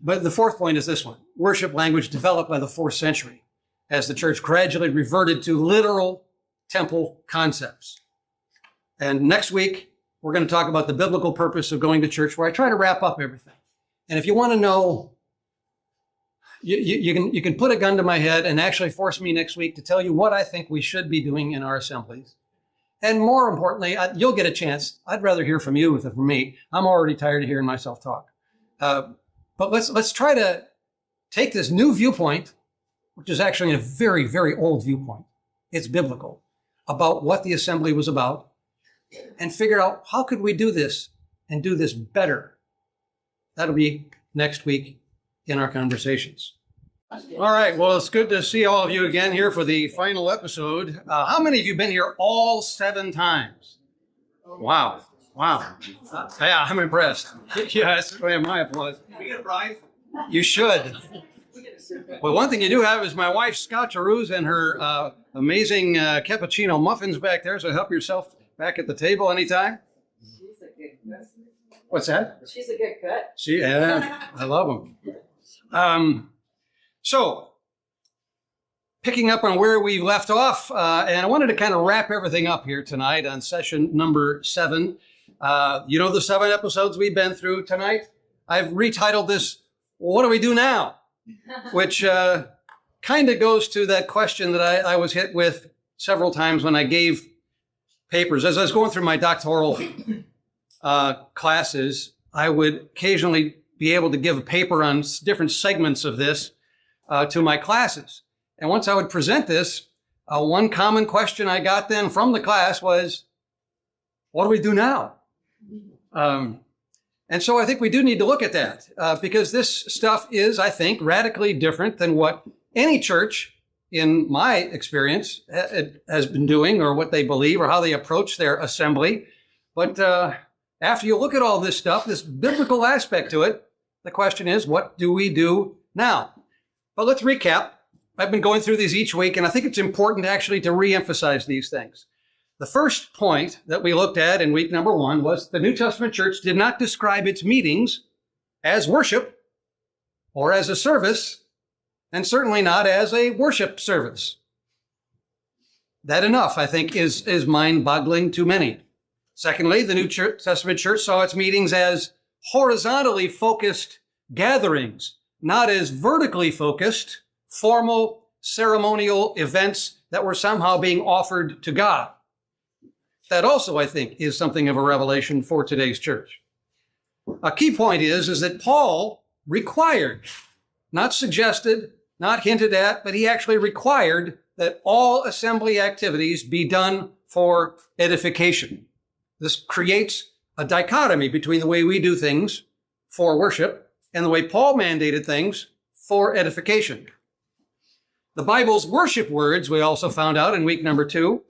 But the fourth point is this one. Worship language developed by the 4th century as the church gradually reverted to literal temple concepts. And next week, we're going to talk about the biblical purpose of going to church, where I try to wrap up everything. And if you want to know, you can put a gun to my head and actually force me next week to tell you what I think we should be doing in our assemblies. And more importantly, you'll get a chance. I'd rather hear from you than from me. I'm already tired of hearing myself talk. But let's try to take this new viewpoint, which is actually a very, very old viewpoint. It's biblical, about what the assembly was about, and figure out how could we do this and do this better. That'll be next week in our conversations. All right. Well, it's good to see all of you again here for the final episode. How many of you have been here all 7 times? Wow. Wow. Yeah, I'm impressed. Yes, my applause. We get a bribe? You should. Well, one thing you do have is my wife's Scotcheroos and her amazing cappuccino muffins back there, so help yourself back at the table anytime. She's a good cook. What's that? She's a good cook. Yeah, I love them. So, picking up on where we left off, and I wanted to kind of wrap everything up here tonight on session number 7. You know the 7 episodes we've been through tonight? I've retitled this, What Do We Do Now? Which kind of goes to that question that I was hit with several times when I gave papers. As I was going through my doctoral classes, I would occasionally be able to give a paper on different segments of this to my classes. And once I would present this, one common question I got then from the class was, what do we do now? And so I think we do need to look at that because this stuff is, I think, radically different than what any church, in my experience, has been doing or what they believe or how they approach their assembly. But after you look at all this stuff, this biblical aspect to it, the question is, what do we do now? But let's recap. I've been going through these each week, and I think it's important actually to reemphasize these things. The first point that we looked at in week number 1 was the New Testament church did not describe its meetings as worship or as a service, and certainly not as a worship service. That enough, I think, is mind-boggling to many. Secondly, the New Testament church saw its meetings as horizontally focused gatherings, not as vertically focused, formal, ceremonial events that were somehow being offered to God. That also, I think, is something of a revelation for today's church. A key point is that Paul required, not suggested, not hinted at, but he actually required that all assembly activities be done for edification. This creates a dichotomy between the way we do things for worship and the way Paul mandated things for edification. The Bible's worship words, we also found out in week number 2,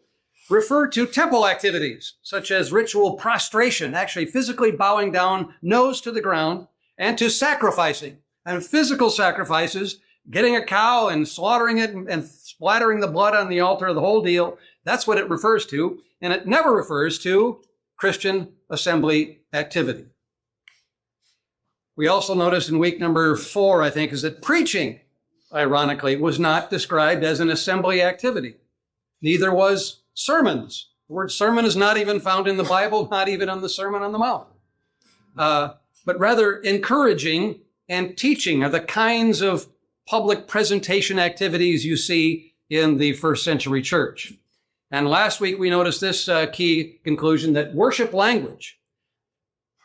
refer to temple activities, such as ritual prostration, actually physically bowing down, nose to the ground, and to sacrificing. And physical sacrifices, getting a cow and slaughtering it and splattering the blood on the altar, the whole deal, that's what it refers to. And it never refers to Christian assembly activity. We also noticed in week number 4, I think, is that preaching, ironically, was not described as an assembly activity. Neither was sermons. The word sermon is not even found in the Bible, not even on the Sermon on the Mount. But rather encouraging and teaching are the kinds of public presentation activities you see in the first century church. And last week we noticed this key conclusion that worship language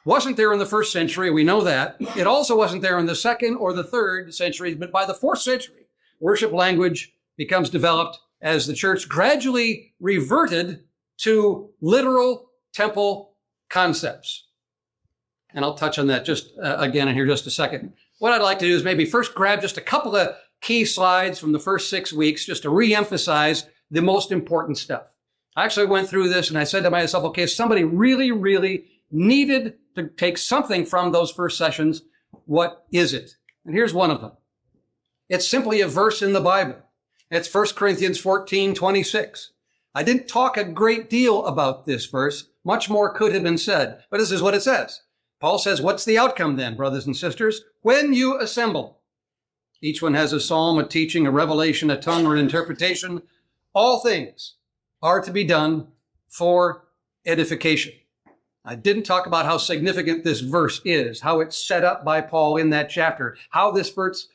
wasn't there in the first century. We know that. It also wasn't there in the second or the third centuries, but by the 4th century, worship language becomes developed as the church gradually reverted to literal temple concepts. And I'll touch on that just again in here just a second. What I'd like to do is maybe first grab just a couple of key slides from the first 6 weeks just to reemphasize the most important stuff. I actually went through this and I said to myself, okay, if somebody really, really needed to take something from those first sessions, what is it? And here's one of them. It's simply a verse in the Bible. It's 1 Corinthians 14:26. I didn't talk a great deal about this verse. Much more could have been said, but this is what it says. Paul says, what's the outcome then, brothers and sisters? When you assemble, each one has a psalm, a teaching, a revelation, a tongue, or an interpretation. All things are to be done for edification. I didn't talk about how significant this verse is, how it's set up by Paul in that chapter, how this verse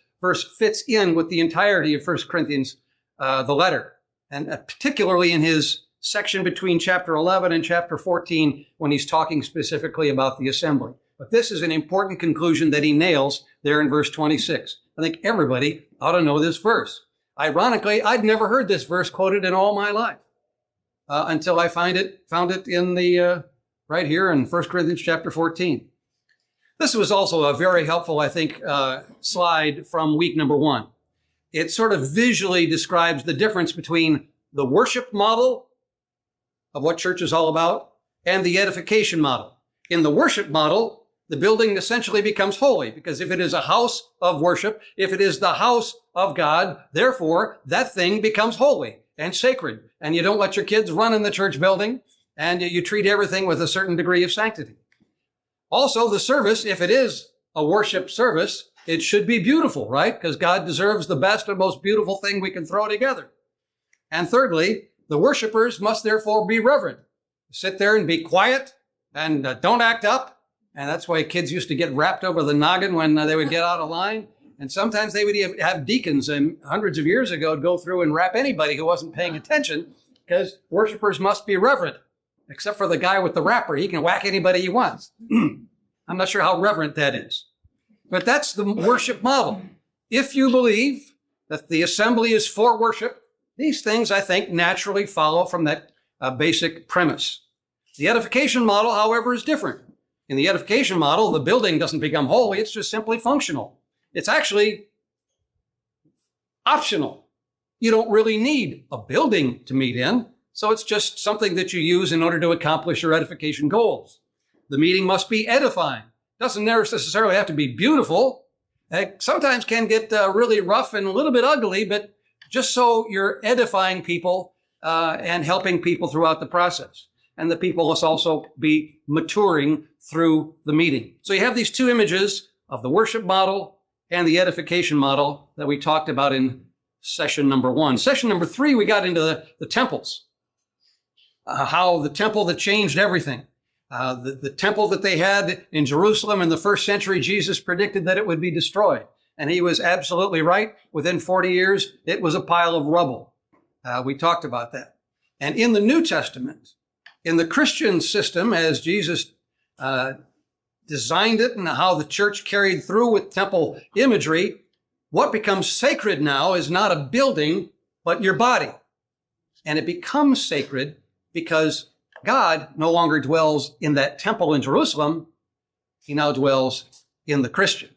fits in with the entirety of 1 Corinthians, the letter, and particularly in his section between chapter 11 and chapter 14 when he's talking specifically about the assembly. But this is an important conclusion that he nails there in verse 26. I think everybody ought to know this verse. Ironically, I'd never heard this verse quoted in all my life until I found it in the right here in 1 Corinthians chapter 14. This was also a very helpful, I think, slide from week number 1. It sort of visually describes the difference between the worship model of what church is all about and the edification model. In the worship model, the building essentially becomes holy, because if it is a house of worship, if it is the house of God, therefore that thing becomes holy and sacred. And you don't let your kids run in the church building, and you treat everything with a certain degree of sanctity. Also, the service, if it is a worship service, it should be beautiful, right? Because God deserves the best and most beautiful thing we can throw together. And thirdly, the worshipers must therefore be reverent. Sit there and be quiet and don't act up. And that's why kids used to get rapped over the noggin when they would get out of line. And sometimes they would have deacons, and hundreds of years ago, go through and rap anybody who wasn't paying attention, because worshipers must be reverent, except for the guy with the rapper. He can whack anybody he wants. I'm not sure how reverent that is. But that's the worship model. If you believe that the assembly is for worship, these things, I think, naturally follow from that basic premise. The edification model, however, is different. In the edification model, the building doesn't become holy. It's just simply functional. It's actually optional. You don't really need a building to meet in, so it's just something that you use in order to accomplish your edification goals. The meeting must be edifying. Doesn't necessarily have to be beautiful. It sometimes can get really rough and a little bit ugly, but just so you're edifying people and helping people throughout the process. And the people must also be maturing through the meeting. So you have these two images of the worship model and the edification model that we talked about in session number 1. Session number 3, we got into the temples, how the temple that changed everything. The temple that they had in Jerusalem in the first century, Jesus predicted that it would be destroyed. And he was absolutely right. Within 40 years, it was a pile of rubble. We talked about that. And in the New Testament, in the Christian system, as Jesus designed it and how the church carried through with temple imagery, what becomes sacred now is not a building, but your body. And it becomes sacred because God no longer dwells in that temple in Jerusalem. He now dwells in the Christian.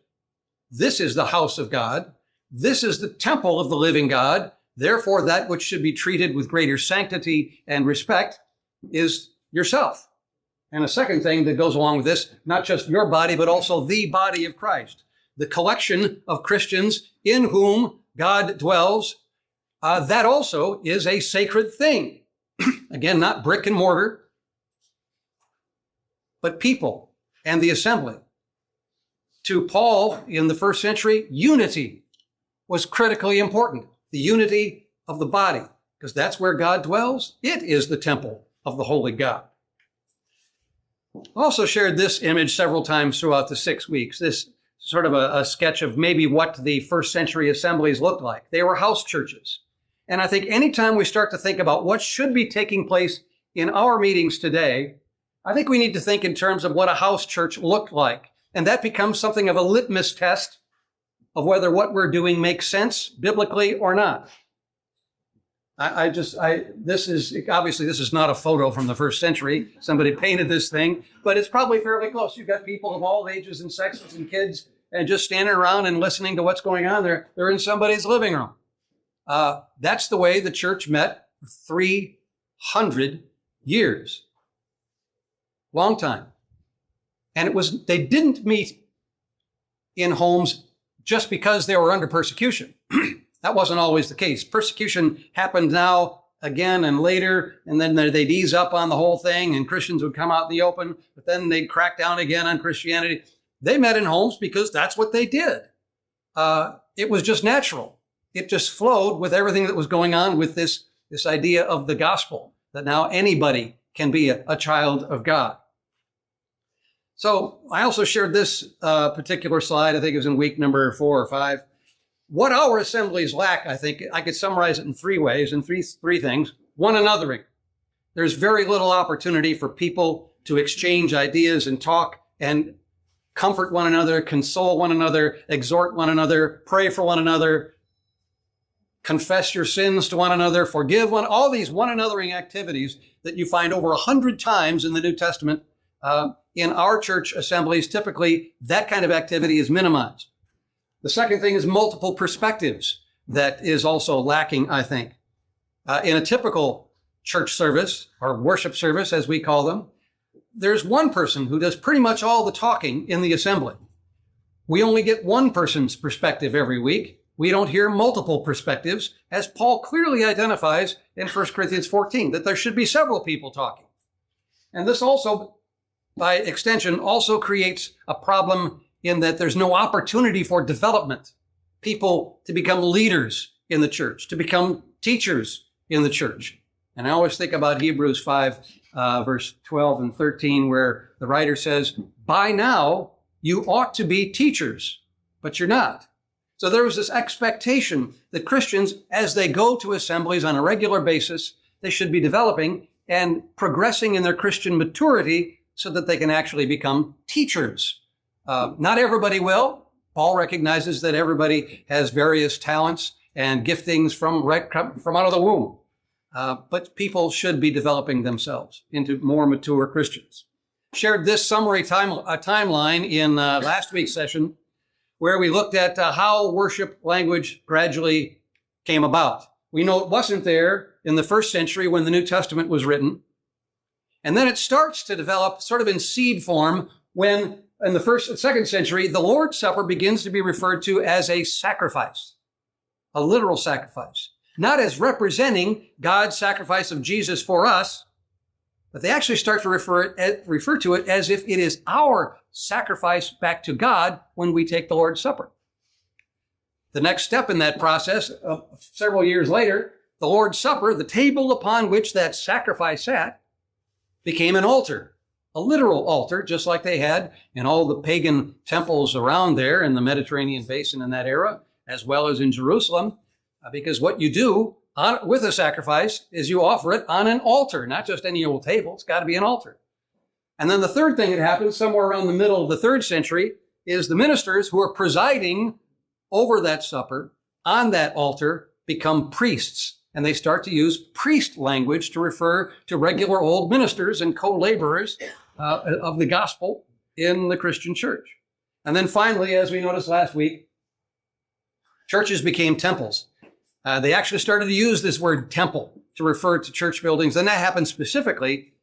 This is the house of God. This is the temple of the living God. Therefore, that which should be treated with greater sanctity and respect is yourself. And a second thing that goes along with this, not just your body, but also the body of Christ, the collection of Christians in whom God dwells. That also is a sacred thing. Again, not brick and mortar, but people and the assembly. To Paul in the first century, unity was critically important. The unity of the body, because that's where God dwells. It is the temple of the holy God. I also shared this image several times throughout the 6 weeks. This sort of a sketch of maybe what the first century assemblies looked like. They were house churches. And I think anytime we start to think about what should be taking place in our meetings today, I think we need to think in terms of what a house church looked like. And that becomes something of a litmus test of whether what we're doing makes sense biblically or not. This is not a photo from the first century. Somebody painted this thing, but it's probably fairly close. You've got people of all ages and sexes and kids and just standing around and listening to what's going on there. They're in somebody's living room. That's the way the church met for 300 years. Long time. And they didn't meet in homes just because they were under persecution. That wasn't always the case. Persecution happened now, again, and later, and then they'd ease up on the whole thing, and Christians would come out in the open, but then they'd crack down again on Christianity. They met in homes because that's what they did. It was just natural. It just flowed with everything that was going on with this idea of the gospel, that now anybody can be a child of God. So I also shared this particular slide. I think it was in week number 4 or 5. What our assemblies lack, I think, I could summarize it in 3 ways, in three things. One anothering. There's very little opportunity for people to exchange ideas and talk and comfort one another, console one another, exhort one another, pray for one another, confess your sins to one another, forgive one, all these one anothering activities that you find over 100 times in the New Testament. In our church assemblies, typically that kind of activity is minimized. The second thing is multiple perspectives that is also lacking, I think. In a typical church service or worship service, as we call them, there's one person who does pretty much all the talking in the assembly. We only get one person's perspective every week. We don't hear multiple perspectives, as Paul clearly identifies in 1 Corinthians 14, that there should be several people talking. And this also, by extension, also creates a problem in that there's no opportunity for development, people to become leaders in the church, to become teachers in the church. And I always think about Hebrews 5, verse 12 and 13, where the writer says, by now you ought to be teachers, but you're not. So there was this expectation that Christians, as they go to assemblies on a regular basis, they should be developing and progressing in their Christian maturity so that they can actually become teachers. Not everybody will. Paul recognizes that everybody has various talents and giftings from out of the womb. But people should be developing themselves into more mature Christians. Shared this summary timeline in last week's session, where we looked at how worship language gradually came about. We know it wasn't there in the first century when the New Testament was written. And then it starts to develop sort of in seed form when in the first and second century, the Lord's Supper begins to be referred to as a sacrifice, a literal sacrifice, not as representing God's sacrifice of Jesus for us, but they actually start to refer to it as if it is our sacrifice back to God when we take the Lord's Supper. The next step in that process, several years later, the Lord's Supper, the table upon which that sacrifice sat, became an altar, a literal altar, just like they had in all the pagan temples around there in the Mediterranean basin in that era, as well as in Jerusalem, because what you do with a sacrifice is you offer it on an altar, not just any old table. It's got to be an altar. And then the third thing that happens somewhere around the middle of the third century is the ministers who are presiding over that supper on that altar become priests. And they start to use priest language to refer to regular old ministers and co-laborers of the gospel in the Christian church. And then finally, as we noticed last week, churches became temples. They actually started to use this word temple to refer to church buildings. And that happened specifically,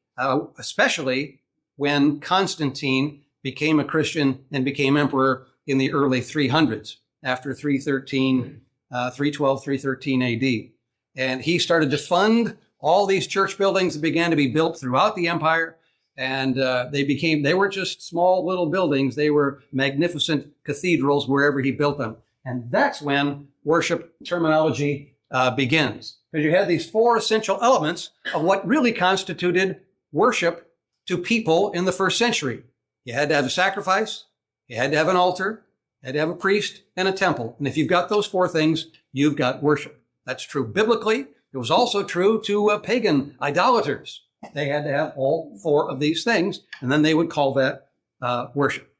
especially when Constantine became a Christian and became emperor in the early 300s, after 313 AD. And he started to fund all these church buildings that began to be built throughout the empire. And they were just small little buildings. They were magnificent cathedrals wherever he built them. And that's when worship terminology begins. Because you had these four essential elements of what really constituted worship to people in the first century. You had to have a sacrifice, you had to have an altar, you had to have a priest, and a temple. And if you've got those four things, you've got worship. That's true biblically. It was also true to pagan idolaters. They had to have all four of these things, and then they would call that worship.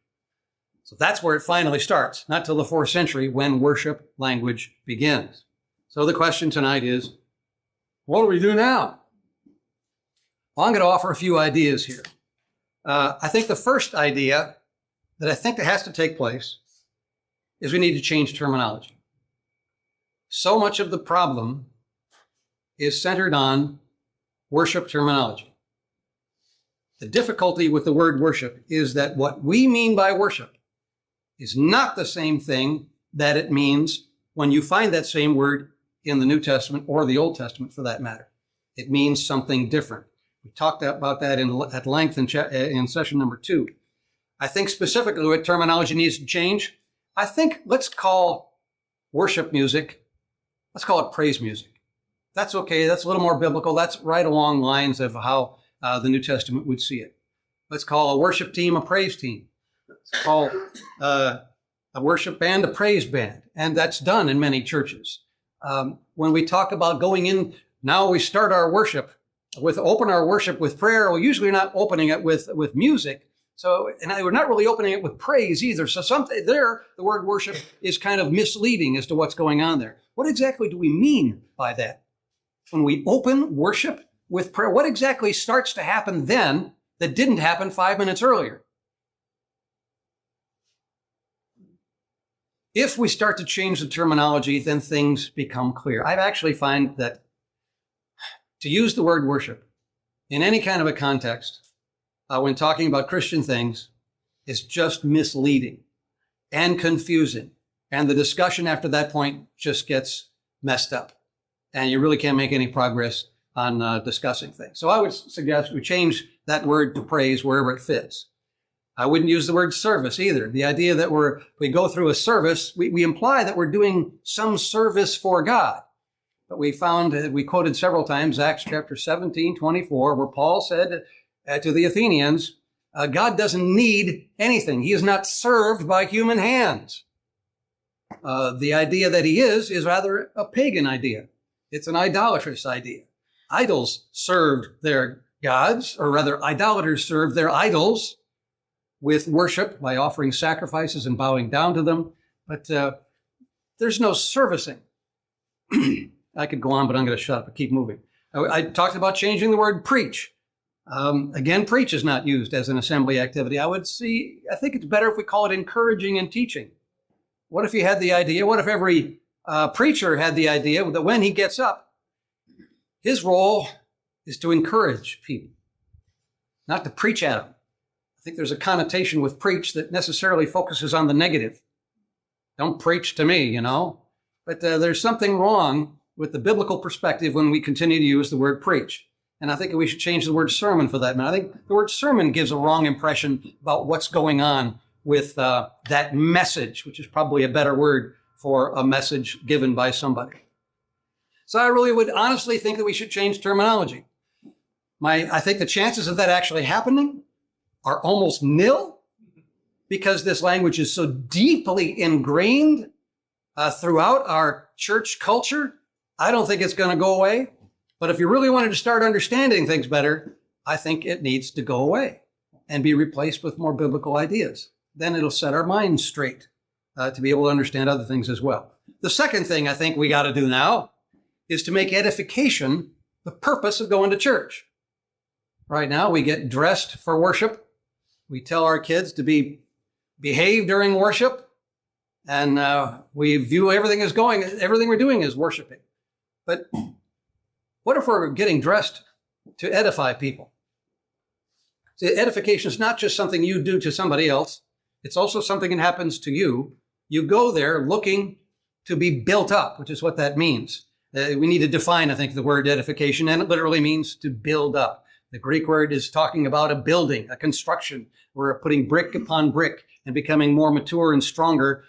So that's where it finally starts, not till the 4th century when worship language begins. So the question tonight is, what do we do now? Well, I'm going to offer a few ideas here. I think the first idea that I think that has to take place is we need to change terminology. So much of the problem is centered on worship terminology. The difficulty with the word worship is that what we mean by worship is not the same thing that it means when you find that same word in the New Testament or the Old Testament for that matter. It means something different. We talked about that at length in session number 2. I think specifically what terminology needs to change. I think let's call worship music, let's call it praise music. That's okay. That's a little more biblical. That's right along lines of how the New Testament would see it. Let's call a worship team a praise team. Let's call a worship band a praise band. And that's done in many churches. When we talk about going in, now we start our worship open our worship with prayer. Well, usually not opening it with music. So, and we're not really opening it with praise either. So something there, the word worship is kind of misleading as to what's going on there. What exactly do we mean by that? When we open worship with prayer, what exactly starts to happen then that didn't happen 5 minutes earlier? If we start to change the terminology, then things become clear. I actually find that to use the word worship in any kind of a context when talking about Christian things is just misleading and confusing. And the discussion after that point just gets messed up. And you really can't make any progress on discussing things. So I would suggest we change that word to praise wherever it fits. I wouldn't use the word service either. The idea that we go through a service, we imply that we're doing some service for God. But we found, we quoted several times, Acts chapter 17:24, where Paul said to the Athenians, God doesn't need anything. He is not served by human hands. The idea that he is rather a pagan idea. It's an idolatrous idea. Idols served their gods, or rather idolaters served their idols with worship by offering sacrifices and bowing down to them. But there's no servicing. I could go on, but I'm going to shut up and keep moving. I talked about changing the word preach. Again, preach is not used as an assembly activity. I think it's better if we call it encouraging and teaching. What if you had the idea, what if every preacher had the idea that when he gets up, his role is to encourage people, not to preach at them. I think there's a connotation with preach that necessarily focuses on the negative. Don't preach to me, you know. But there's something wrong with the biblical perspective when we continue to use the word preach. And I think we should change the word sermon for that. I think the word sermon gives a wrong impression about what's going on with that message, which is probably a better word for a message given by somebody. So I really would honestly think that we should change terminology. I think the chances of that actually happening are almost nil, because this language is so deeply ingrained throughout our church culture. I don't think it's going to go away. But if you really wanted to start understanding things better, I think it needs to go away and be replaced with more biblical ideas. Then it'll set our minds straight to be able to understand other things as well. The second thing I think we got to do now is to make edification the purpose of going to church. Right now, we get dressed for worship. We tell our kids to behave during worship, and we view everything we're doing as worshiping. But what if we're getting dressed to edify people? See, edification is not just something you do to somebody else. It's also something that happens to you. You go there looking to be built up, which is what that means. We need to define, I think, the word edification, and it literally means to build up. The Greek word is talking about a building, a construction. We're putting brick upon brick and becoming more mature and stronger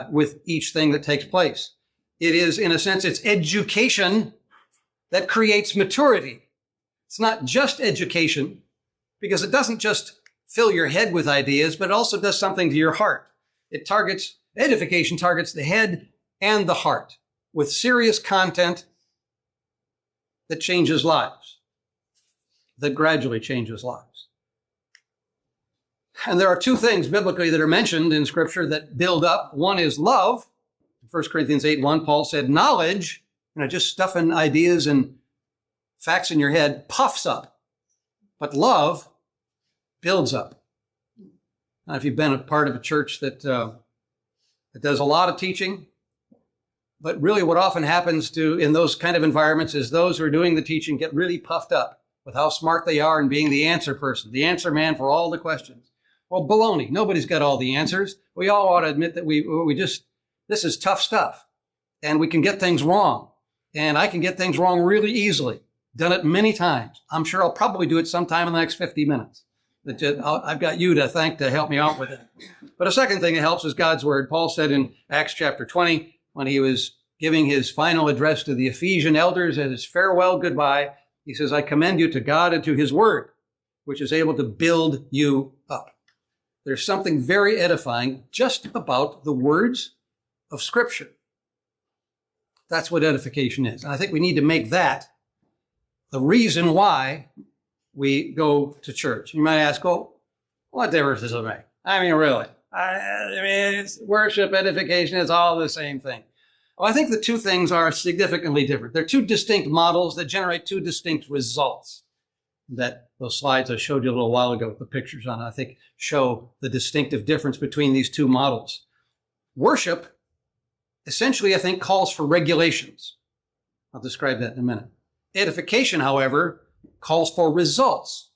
with each thing that takes place. It is, in a sense, it's education that creates maturity. It's not just education, because it doesn't just fill your head with ideas, but it also does something to your heart. Edification targets the head and the heart with serious content that changes lives, that gradually changes lives. And there are two things biblically that are mentioned in Scripture that build up. One is love. In 1 Corinthians 8:1, Paul said, knowledge, just stuffing ideas and facts in your head, puffs up. But love builds up. Now, if you've been a part of a church that does a lot of teaching, but really what often happens in those kind of environments is those who are doing the teaching get really puffed up with how smart they are and being the answer person, the answer man for all the questions. Well, baloney. Nobody's got all the answers. We all ought to admit that this is tough stuff, and we can get things wrong. And I can get things wrong really easily. Done it many times. I'm sure I'll probably do it sometime in the next 50 minutes. I've got you to thank to help me out with it. But a second thing that helps is God's word. Paul said in Acts chapter 20, when he was giving his final address to the Ephesian elders as his farewell goodbye, he says, I commend you to God and to his word, which is able to build you up. There's something very edifying just about the words of Scripture. That's what edification is. And I think we need to make that the reason why we go to church. You might ask, well, what difference does it make? I mean, really? It's worship, edification, it's all the same thing. Well, I think the two things are significantly different. They're two distinct models that generate two distinct results. That those slides I showed you a little while ago with the pictures on, I think, show the distinctive difference between these two models. Worship, essentially, I think, calls for regulations. I'll describe that in a minute. Edification, however, calls for results.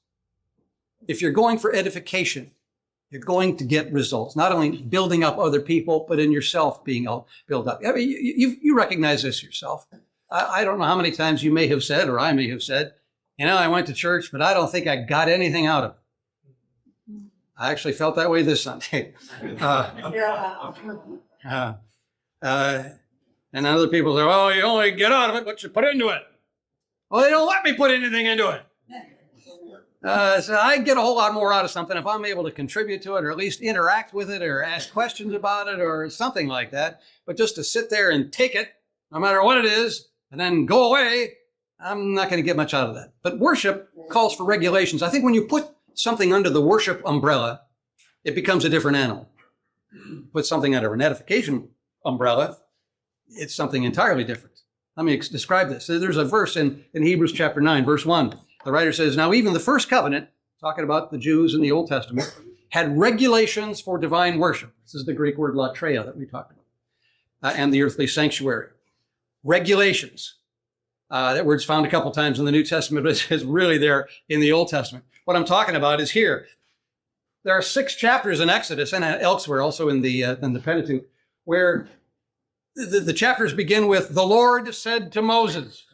If you're going for edification, you're going to get results, not only building up other people, but in yourself being built up. I mean, you recognize this yourself. I don't know how many times you may have said, or I may have said, I went to church, but I don't think I got anything out of it. I actually felt that way this Sunday. And other people say, well, you only get out of it what you put into it. Well, they don't let me put anything into it. So I get a whole lot more out of something if I'm able to contribute to it, or at least interact with it, or ask questions about it, or something like that. But just to sit there and take it, no matter what it is, and then go away, I'm not going to get much out of that. But worship calls for regulations. I think when you put something under the worship umbrella, it becomes a different animal. Put something under an edification umbrella, it's something entirely different. Let me describe this. There's a verse in Hebrews chapter 9, verse 1. The writer says, now even the first covenant, talking about the Jews in the Old Testament, had regulations for divine worship. This is the Greek word latreia that we talked about, and the earthly sanctuary. Regulations. That word's found a couple times in the New Testament, but it's really there in the Old Testament. What I'm talking about is here. There are 6 chapters in Exodus and elsewhere, also in the Pentateuch, where the chapters begin with, the Lord said to Moses.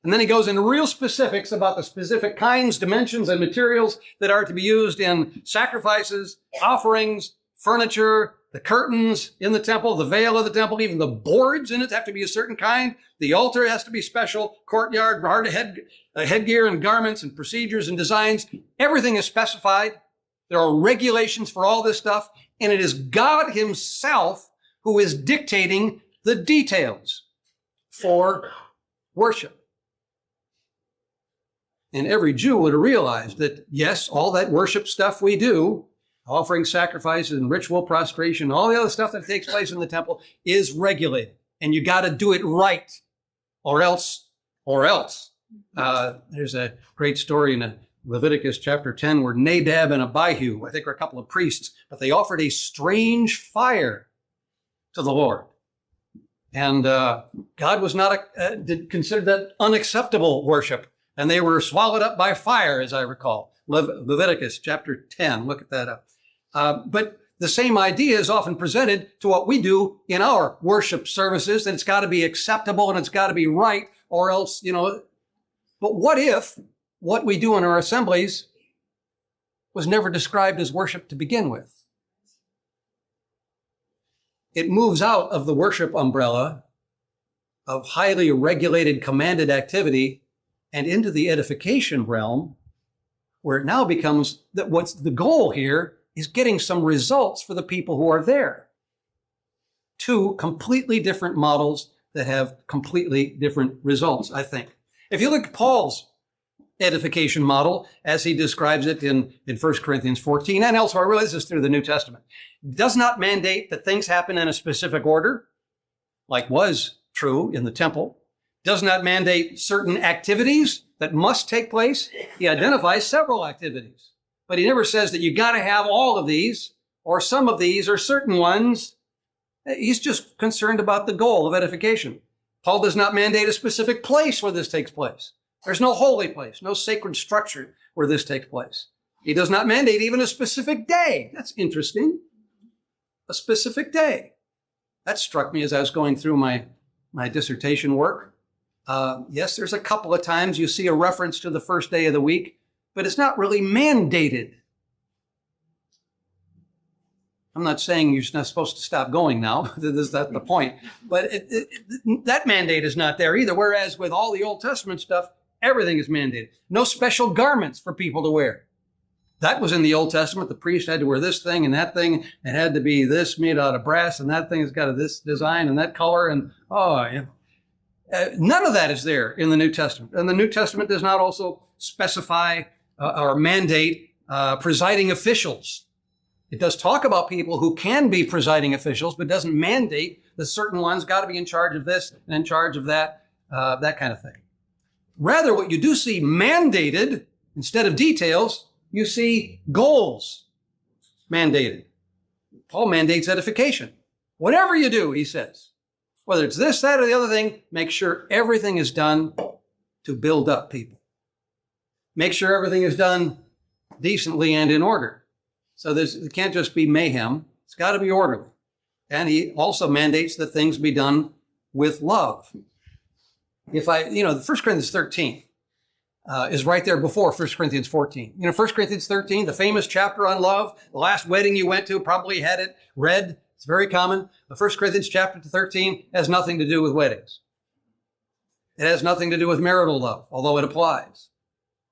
And then he goes into real specifics about the specific kinds, dimensions, and materials that are to be used in sacrifices, offerings, furniture, the curtains in the temple, the veil of the temple, even the boards in it have to be a certain kind. The altar has to be special, courtyard, headgear and garments and procedures and designs. Everything is specified. There are regulations for all this stuff. And it is God himself who is dictating the details for worship. And every Jew would have realized that, yes, all that worship stuff we do, offering sacrifices and ritual prostration, all the other stuff that takes place in the temple is regulated. And you got to do it right, or else. There's a great story in Leviticus chapter 10 where Nadab and Abihu, I think are a couple of priests, but they offered a strange fire to the Lord. And God was not considered that unacceptable worship. And they were swallowed up by fire, as I recall. Leviticus chapter 10, look at that up. But the same idea is often presented to what we do in our worship services, that it's got to be acceptable and it's got to be right, or else, But what if what we do in our assemblies was never described as worship to begin with? It moves out of the worship umbrella of highly regulated, commanded activity and into the edification realm, where it now becomes that what's the goal here is getting some results for the people who are there. 2 completely different models that have completely different results, I think. If you look at Paul's edification model, as he describes it in 1 Corinthians 14 and elsewhere, really this is through the New Testament, does not mandate that things happen in a specific order, like was true in the temple, does not mandate certain activities that must take place. He identifies several activities, but he never says that you got to have all of these or some of these or certain ones. He's just concerned about the goal of edification. Paul does not mandate a specific place where this takes place. There's no holy place, no sacred structure where this takes place. He does not mandate even a specific day. That's interesting. A specific day. That struck me as I was going through my dissertation work. Yes, there's a couple of times you see a reference to the first day of the week, but it's not really mandated. I'm not saying you're not supposed to stop going now. That's the point. But that mandate is not there either. Whereas with all the Old Testament stuff, everything is mandated. No special garments for people to wear. That was in the Old Testament. The priest had to wear this thing and that thing. It had to be this made out of brass, and that thing has got this design and that color. And none of that is there in the New Testament. And the New Testament does not also specify or mandate presiding officials. It does talk about people who can be presiding officials, but doesn't mandate that certain ones got to be in charge of this and in charge of that, that kind of thing. Rather, what you do see mandated, instead of details, you see goals mandated. Paul mandates edification. Whatever you do, he says, whether it's this, that, or the other thing, make sure everything is done to build up people. Make sure everything is done decently and in order. So it can't just be mayhem. It's got to be orderly. And he also mandates that things be done with love. The 1 Corinthians 13 is right there before 1 Corinthians 14. 1 Corinthians 13, the famous chapter on love, the last wedding you went to probably had it read. It's very common. The 1 Corinthians chapter 13 has nothing to do with weddings. It has nothing to do with marital love, although it applies.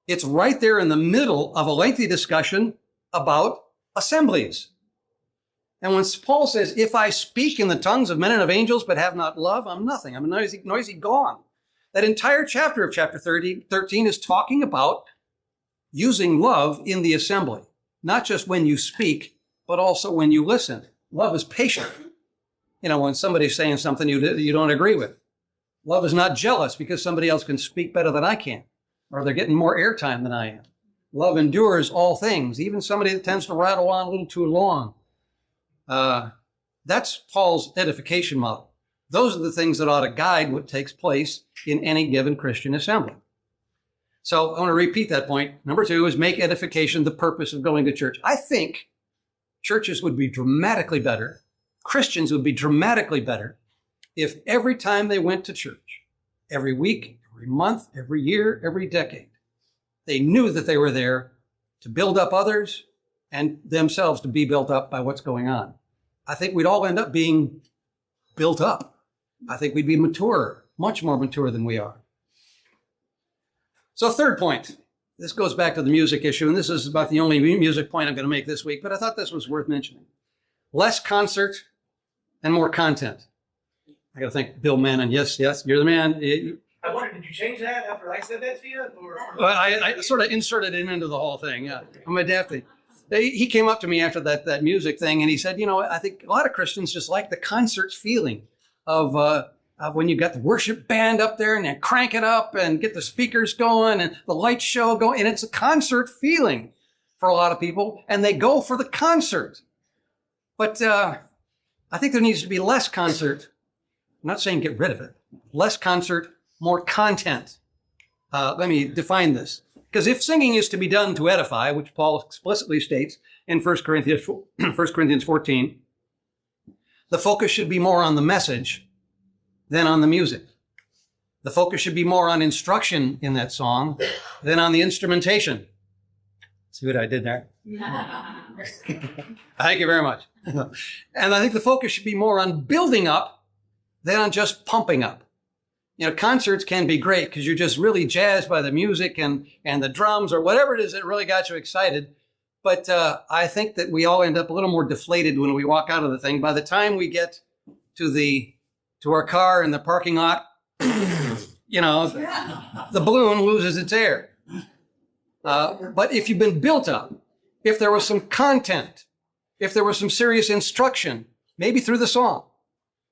It's right there in the middle of a lengthy discussion about assemblies. And when Paul says, if I speak in the tongues of men and of angels but have not love, I'm nothing. I'm a noisy gong. That entire chapter of chapter 13 is talking about using love in the assembly, not just when you speak, but also when you listen. Love is patient. When somebody's saying something you don't agree with. Love is not jealous because somebody else can speak better than I can, or they're getting more airtime than I am. Love endures all things, even somebody that tends to rattle on a little too long. That's Paul's edification model. Those are the things that ought to guide what takes place in any given Christian assembly. So I want to repeat that point. Number 2 is make edification the purpose of going to church. I think churches would be dramatically better, Christians would be dramatically better, if every time they went to church, every week, every month, every year, every decade, they knew that they were there to build up others and themselves to be built up by what's going on. I think we'd all end up being built up. I think we'd be mature, much more mature than we are. So third point, this goes back to the music issue, and this is about the only music point I'm going to make this week, but I thought this was worth mentioning. Less concert and more content. I got to thank Bill Mannon. Yes, you're the man. I wondered, did you change that after I said that to you? Or? Well, I sort of inserted it into the whole thing. Yeah, I'm adapting. He came up to me after that music thing, and he said, I think a lot of Christians just like the concert feeling of when you got the worship band up there and they crank it up and get the speakers going and the light show going. And it's a concert feeling for a lot of people, and they go for the concert. But I think there needs to be less concert. I'm not saying get rid of it. Less concert, more content. Let me define this. Because if singing is to be done to edify, which Paul explicitly states in 1 Corinthians 14, the focus should be more on the message than on the music. The focus should be more on instruction in that song than on the instrumentation. See what I did there? Thank you very much. And I think the focus should be more on building up than on just pumping up. Concerts can be great because you're just really jazzed by the music and the drums or whatever it is that really got you excited. But I think that we all end up a little more deflated when we walk out of the thing. By the time we get to our car in the parking lot, the balloon loses its air. But if you've been built up, if there was some content, if there was some serious instruction, maybe through the song,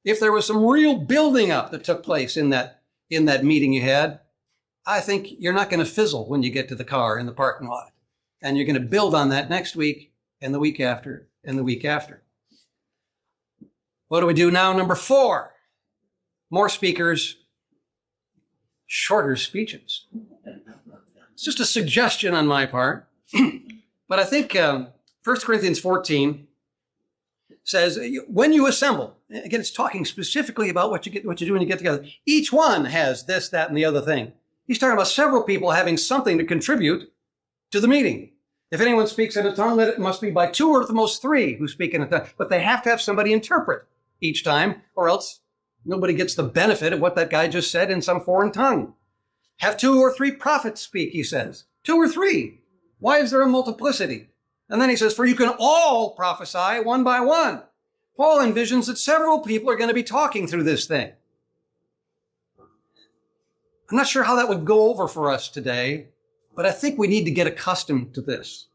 if there was some real building up that took place in that meeting you had, I think you're not going to fizzle when you get to the car in the parking lot. And you're going to build on that next week and the week after and the week after. What do we do now? Number 4, more speakers, shorter speeches. It's just a suggestion on my part. But I think 1 Corinthians 14 says, when you assemble, again, it's talking specifically about what you do when you get together. Each one has this, that, and the other thing. He's talking about several people having something to contribute to the meeting. If anyone speaks in a tongue, then it must be by 2 or at the most 3 who speak in a tongue. But they have to have somebody interpret each time, or else nobody gets the benefit of what that guy just said in some foreign tongue. Have 2 or 3 prophets speak, he says. 2 or 3. Why is there a multiplicity? And then he says, for you can all prophesy one by one. Paul envisions that several people are going to be talking through this thing. I'm not sure how that would go over for us today, but I think we need to get accustomed to this.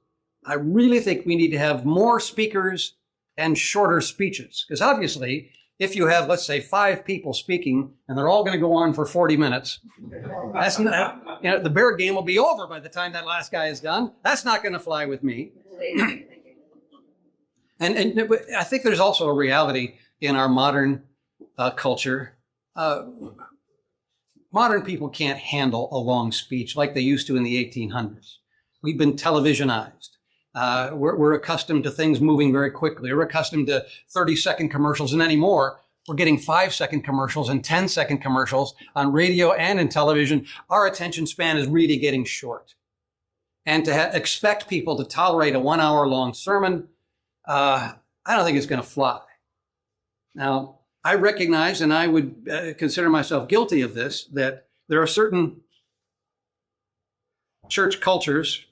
I really think we need to have more speakers and shorter speeches. Because obviously, if you have, let's say, 5 people speaking, and they're all going to go on for 40 minutes, that's not, the bear game will be over by the time that last guy is done. That's not going to fly with me. And I think there's also a reality in our modern culture. Modern people can't handle a long speech like they used to in the 1800s. We've been televisionized. We're accustomed to things moving very quickly. We're accustomed to 30-second commercials, and anymore, we're getting 5-second commercials and 10-second commercials on radio and in television. Our attention span is really getting short. And to expect people to tolerate a 1-hour-long sermon, I don't think it's going to fly. Now, I recognize, and I would consider myself guilty of this, that there are certain church cultures.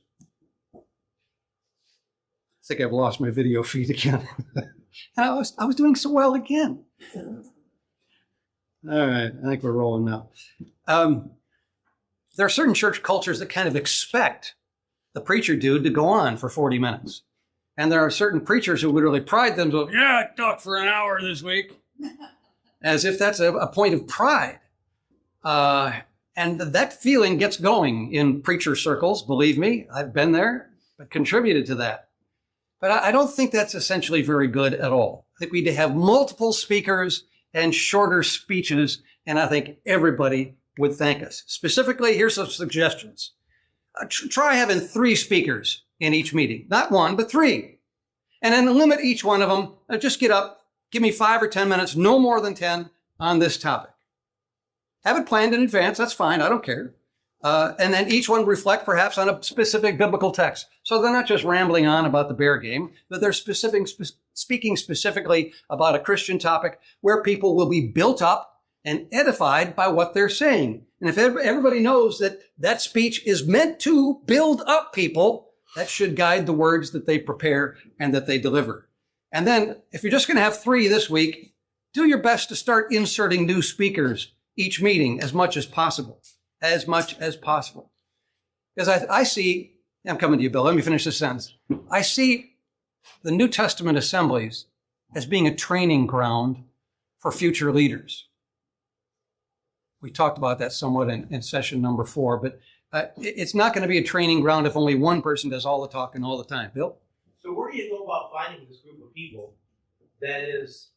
I think I've lost my video feed again. I was doing so well again. All right, I think we're rolling now. There are certain church cultures that kind of expect the preacher dude to go on for 40 minutes. And there are certain preachers who literally pride themselves, yeah, I talked for an hour this week, as if that's a point of pride. And that feeling gets going in preacher circles, believe me. I've been there, but contributed to that. But I don't think that's essentially very good at all. I think we need to have multiple speakers and shorter speeches, and I think everybody would thank us. Specifically, here's some suggestions. Try having 3 speakers in each meeting. Not 1, but 3. And then limit each one of them. Just get up, give me 5 or 10 minutes, no more than 10 on this topic. Have it planned in advance, that's fine, I don't care. And then each one reflect perhaps on a specific biblical text. So they're not just rambling on about the bear game, but they're speaking specifically about a Christian topic where people will be built up and edified by what they're saying. And if everybody knows that that speech is meant to build up people, that should guide the words that they prepare and that they deliver. And then if you're just going to have 3 this week, do your best to start inserting new speakers each meeting as much as possible. As much as possible. Because I see, I'm coming to you, Bill, let me finish this sentence. I see the New Testament assemblies as being a training ground for future leaders. We talked about that somewhat in session number 4, but it's not going to be a training ground if only one person does all the talking all the time. Bill? So where do you go about finding this group of people that is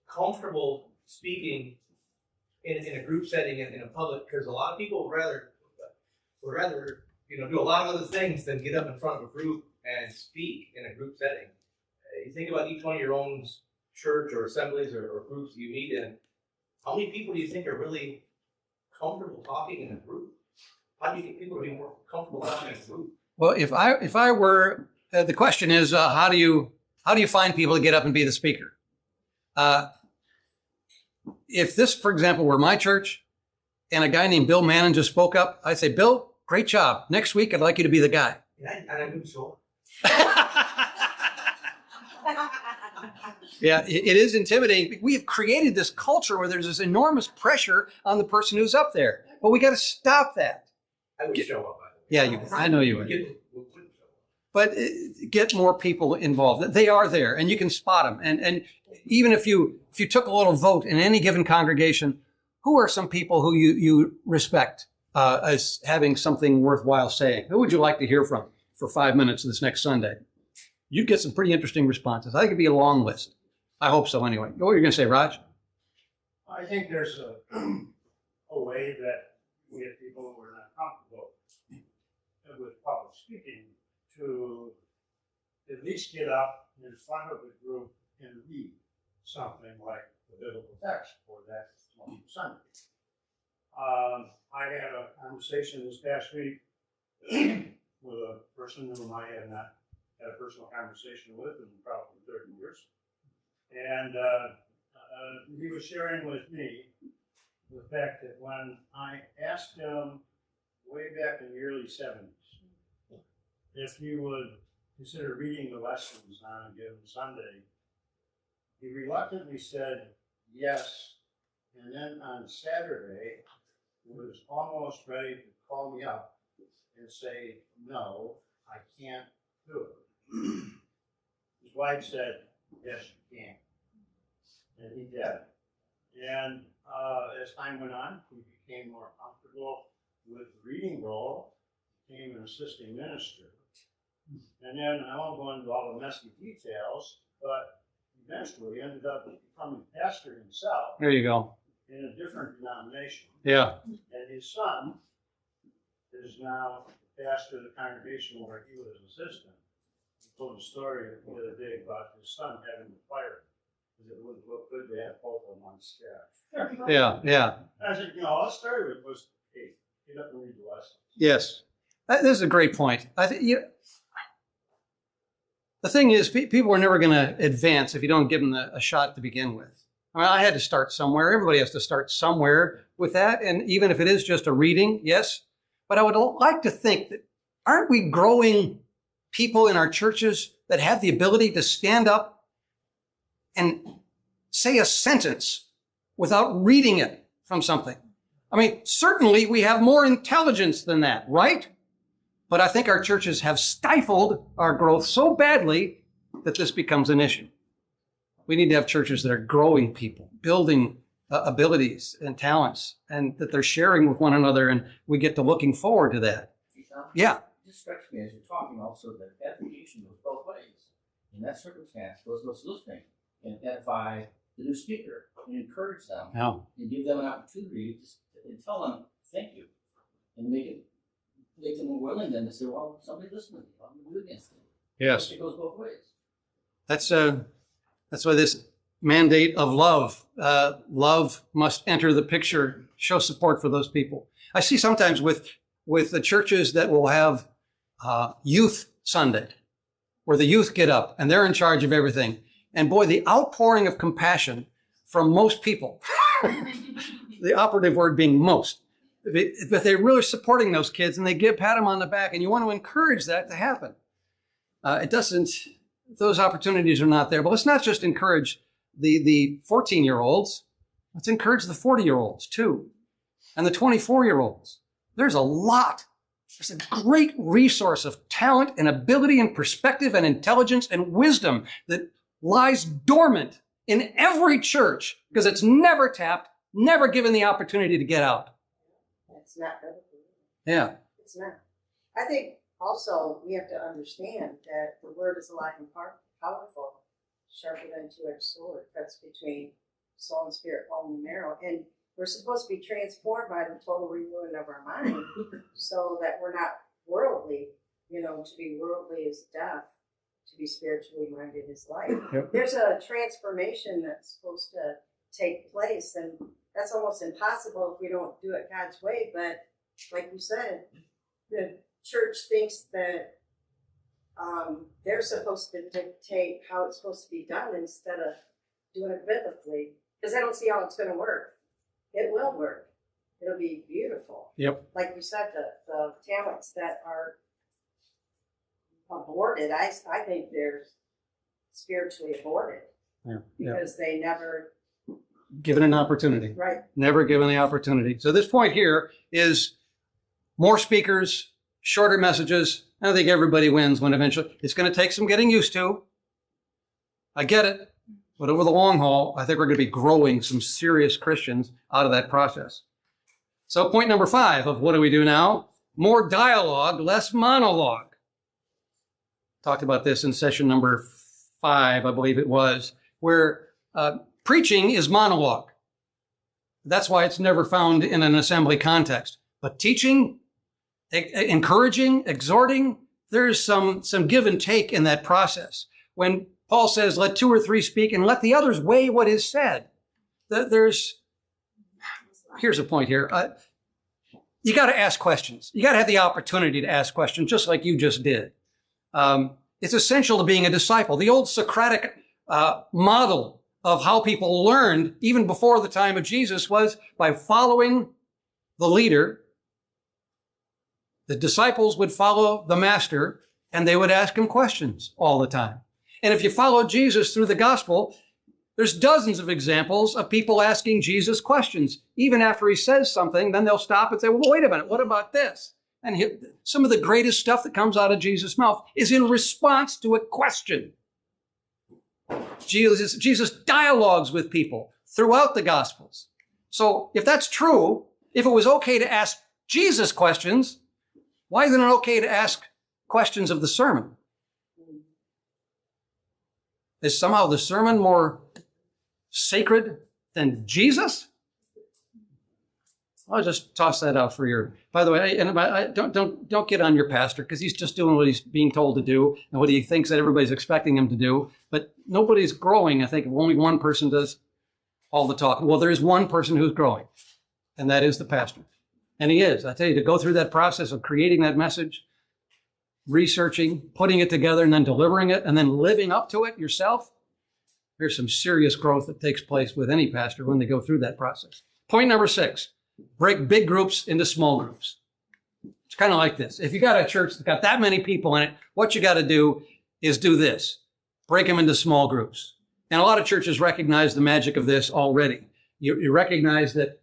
comfortable speaking in a group setting and in a public? Because a lot of people would rather do a lot of other things than get up in front of a group and speak in a group setting. You think about each one of your own church or assemblies or groups that you meet in. How many people do you think are really comfortable talking in a group? How do you get people to be more comfortable talking in a group? Well, if I were, the question is, how do you find people to get up and be the speaker? If this, for example, were my church and a guy named Bill Mannon just spoke up, I'd say, Bill, great job. Next week, I'd like you to be the guy. Yeah, and I wouldn't show Yeah, it is intimidating. We have created this culture where there's this enormous pressure on the person who's up there. But we got to stop that. I would show up. Yeah, I know you would. But get more people involved. They are there, and you can spot them. And even if you took a little vote in any given congregation, who are some people who you respect as having something worthwhile saying? Who would you like to hear from for 5 minutes this next Sunday? You'd get some pretty interesting responses. I think it'd be a long list. I hope so anyway. What are you going to say, Raj? I think there's a way that we get people who are not comfortable with public speaking to at least get up in front of the group and read something like the biblical text for that Sunday. I had a conversation this past week with a person whom I had not had a personal conversation with in probably 30 years. And he was sharing with me the fact that when I asked him way back in the early 70s if he would consider reading the lessons on a given Sunday, he reluctantly said yes. And then on Saturday, he was almost ready to call me up and say, no, I can't do it. His wife said, yes, you can. And he did. And as time went on, he became more comfortable with the reading role, became an assisting minister. And then I won't go into all the messy details, but eventually ended up becoming pastor himself. There you go. In a different denomination. Yeah. And his son is now pastor of the congregation where he was assistant. He told a story the other day about his son having to fire because it wouldn't look good to have both of them on staff. Yeah, yeah. I said, all I started with was, hey, get up and read the lesson. Yes. This is a great point. I think the thing is, people are never going to advance if you don't give them a shot to begin with. I mean, I had to start somewhere. Everybody has to start somewhere with that. And even if it is just a reading, yes. But I would like to think that aren't we growing people in our churches that have the ability to stand up and say a sentence without reading it from something? I mean, certainly we have more intelligence than that, right? But I think our churches have stifled our growth so badly that this becomes an issue. We need to have churches that are growing people, building abilities and talents, and that they're sharing with one another, and we get to looking forward to that. Yeah. It just strikes me as you're talking also that edification goes both ways. In that circumstance, those listening can edify the new speaker and encourage them and give them an opportunity to tell them thank you and make them more willing then to say, well, somebody listened to me. I'm going to do against it. Yes. It goes both ways. That's why this mandate of love, love must enter the picture, show support for those people. I see sometimes with the churches that will have youth Sunday, where the youth get up and they're in charge of everything. And boy, the outpouring of compassion from most people, the operative word being most, but they're really supporting those kids and they pat them on the back, and you want to encourage that to happen. Those opportunities are not there. But let's not just encourage the 14-year-olds. Let's encourage the 40-year-olds too, and the 24-year-olds. There's a great resource of talent and ability and perspective and intelligence and wisdom that lies dormant in every church because it's never tapped, never given the opportunity to get out. It's not biblical. Yeah. It's not. I think also we have to understand that the word is alive and powerful, sharper than a two-edged sword. Cuts between soul and spirit, bone and marrow. And we're supposed to be transformed by the total renewing of our mind so that we're not worldly. To be worldly is death. To be spiritually minded is life. Yep. There's a transformation that's supposed to take place, and that's almost impossible if we don't do it God's way. But like you said, the church thinks that they're supposed to dictate how it's supposed to be done instead of doing it biblically, because I don't see how it's going to work. It will work. It'll be beautiful. Yep. Like you said, the talents that are aborted, I think they're spiritually aborted because they never given an opportunity. Right. Never given the opportunity. So this point here is more speakers, shorter messages. I don't think everybody wins when eventually it's going to take some getting used to. I get it. But over the long haul, I think we're going to be growing some serious Christians out of that process. So point number 5 of what do we do now? More dialogue, less monologue. Talked about this in session number 5, I believe it was, where preaching is monologue. That's why it's never found in an assembly context. But teaching, encouraging, exhorting, there's some give and take in that process. When Paul says, let 2 or 3 speak and let the others weigh what is said. Here's a point here. You got to ask questions. You got to have the opportunity to ask questions, just like you just did. It's essential to being a disciple. The old Socratic model of how people learned, even before the time of Jesus, was by following the leader. The disciples would follow the master, and they would ask him questions all the time. And if you follow Jesus through the gospel, there's dozens of examples of people asking Jesus questions. Even after he says something, then they'll stop and say, well, wait a minute, what about this? And some of the greatest stuff that comes out of Jesus' mouth is in response to a question. Jesus dialogues with people throughout the Gospels. So if that's true, if it was okay to ask Jesus questions, why isn't it okay to ask questions of the sermon? Is somehow the sermon more sacred than Jesus? I'll just toss that out for your. By the way, don't get on your pastor because he's just doing what he's being told to do and what he thinks that everybody's expecting him to do. But nobody's growing. I think if only one person does all the talking. Well, there is one person who's growing, and that is the pastor. And he is. I tell you, to go through that process of creating that message, researching, putting it together, and then delivering it, and then living up to it yourself, there's some serious growth that takes place with any pastor when they go through that process. Point number 6, break big groups into small groups. It's kind of like this. If you got a church that's got that many people in it, what you got to do is do this. Break them into small groups. And a lot of churches recognize the magic of this already. You recognize that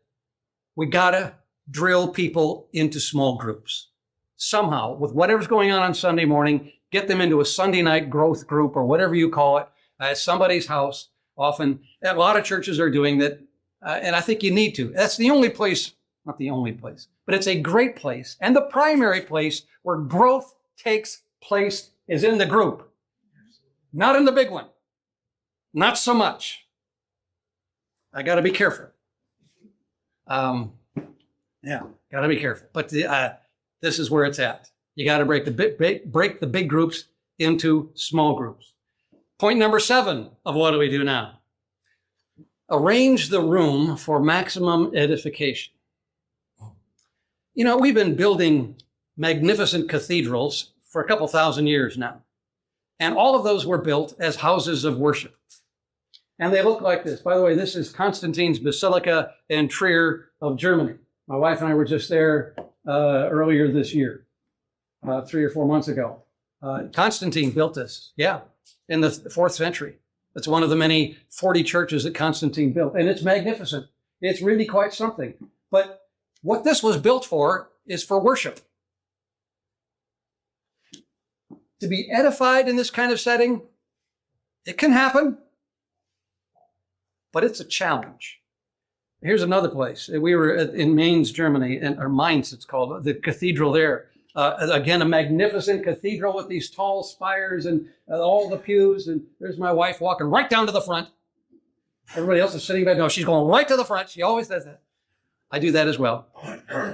we got to drill people into small groups. Somehow, with whatever's going on Sunday morning, get them into a Sunday night growth group or whatever you call it at somebody's house. Often, a lot of churches are doing that, and I think you need to. That's the only place, not the only place, but it's a great place. And the primary place where growth takes place is in the group, not in the big one. Not so much. I got to be careful. Yeah, got to be careful. But this is where it's at. You got to break the big groups into small groups. Point number 7 of what do we do now? Arrange the room for maximum edification. You know, we've been building magnificent cathedrals for a couple thousand years now. And all of those were built as houses of worship. And they look like this. By the way, this is Constantine's Basilica in Trier of Germany. My wife and I were just there earlier this year, 3 or 4 months ago. Constantine built this, in the 4th century. It's one of the many 40 churches that Constantine built. And it's magnificent. It's really quite something. But what this was built for is for worship. To be edified in this kind of setting, it can happen, but it's a challenge. Here's another place. We were in Mainz, Germany, or Mainz, it's called, the cathedral there. Again, a magnificent cathedral with these tall spires and all the pews. And there's my wife walking right down to the front. Everybody else is sitting back. No, she's going right to the front. She always does that. I do that as well.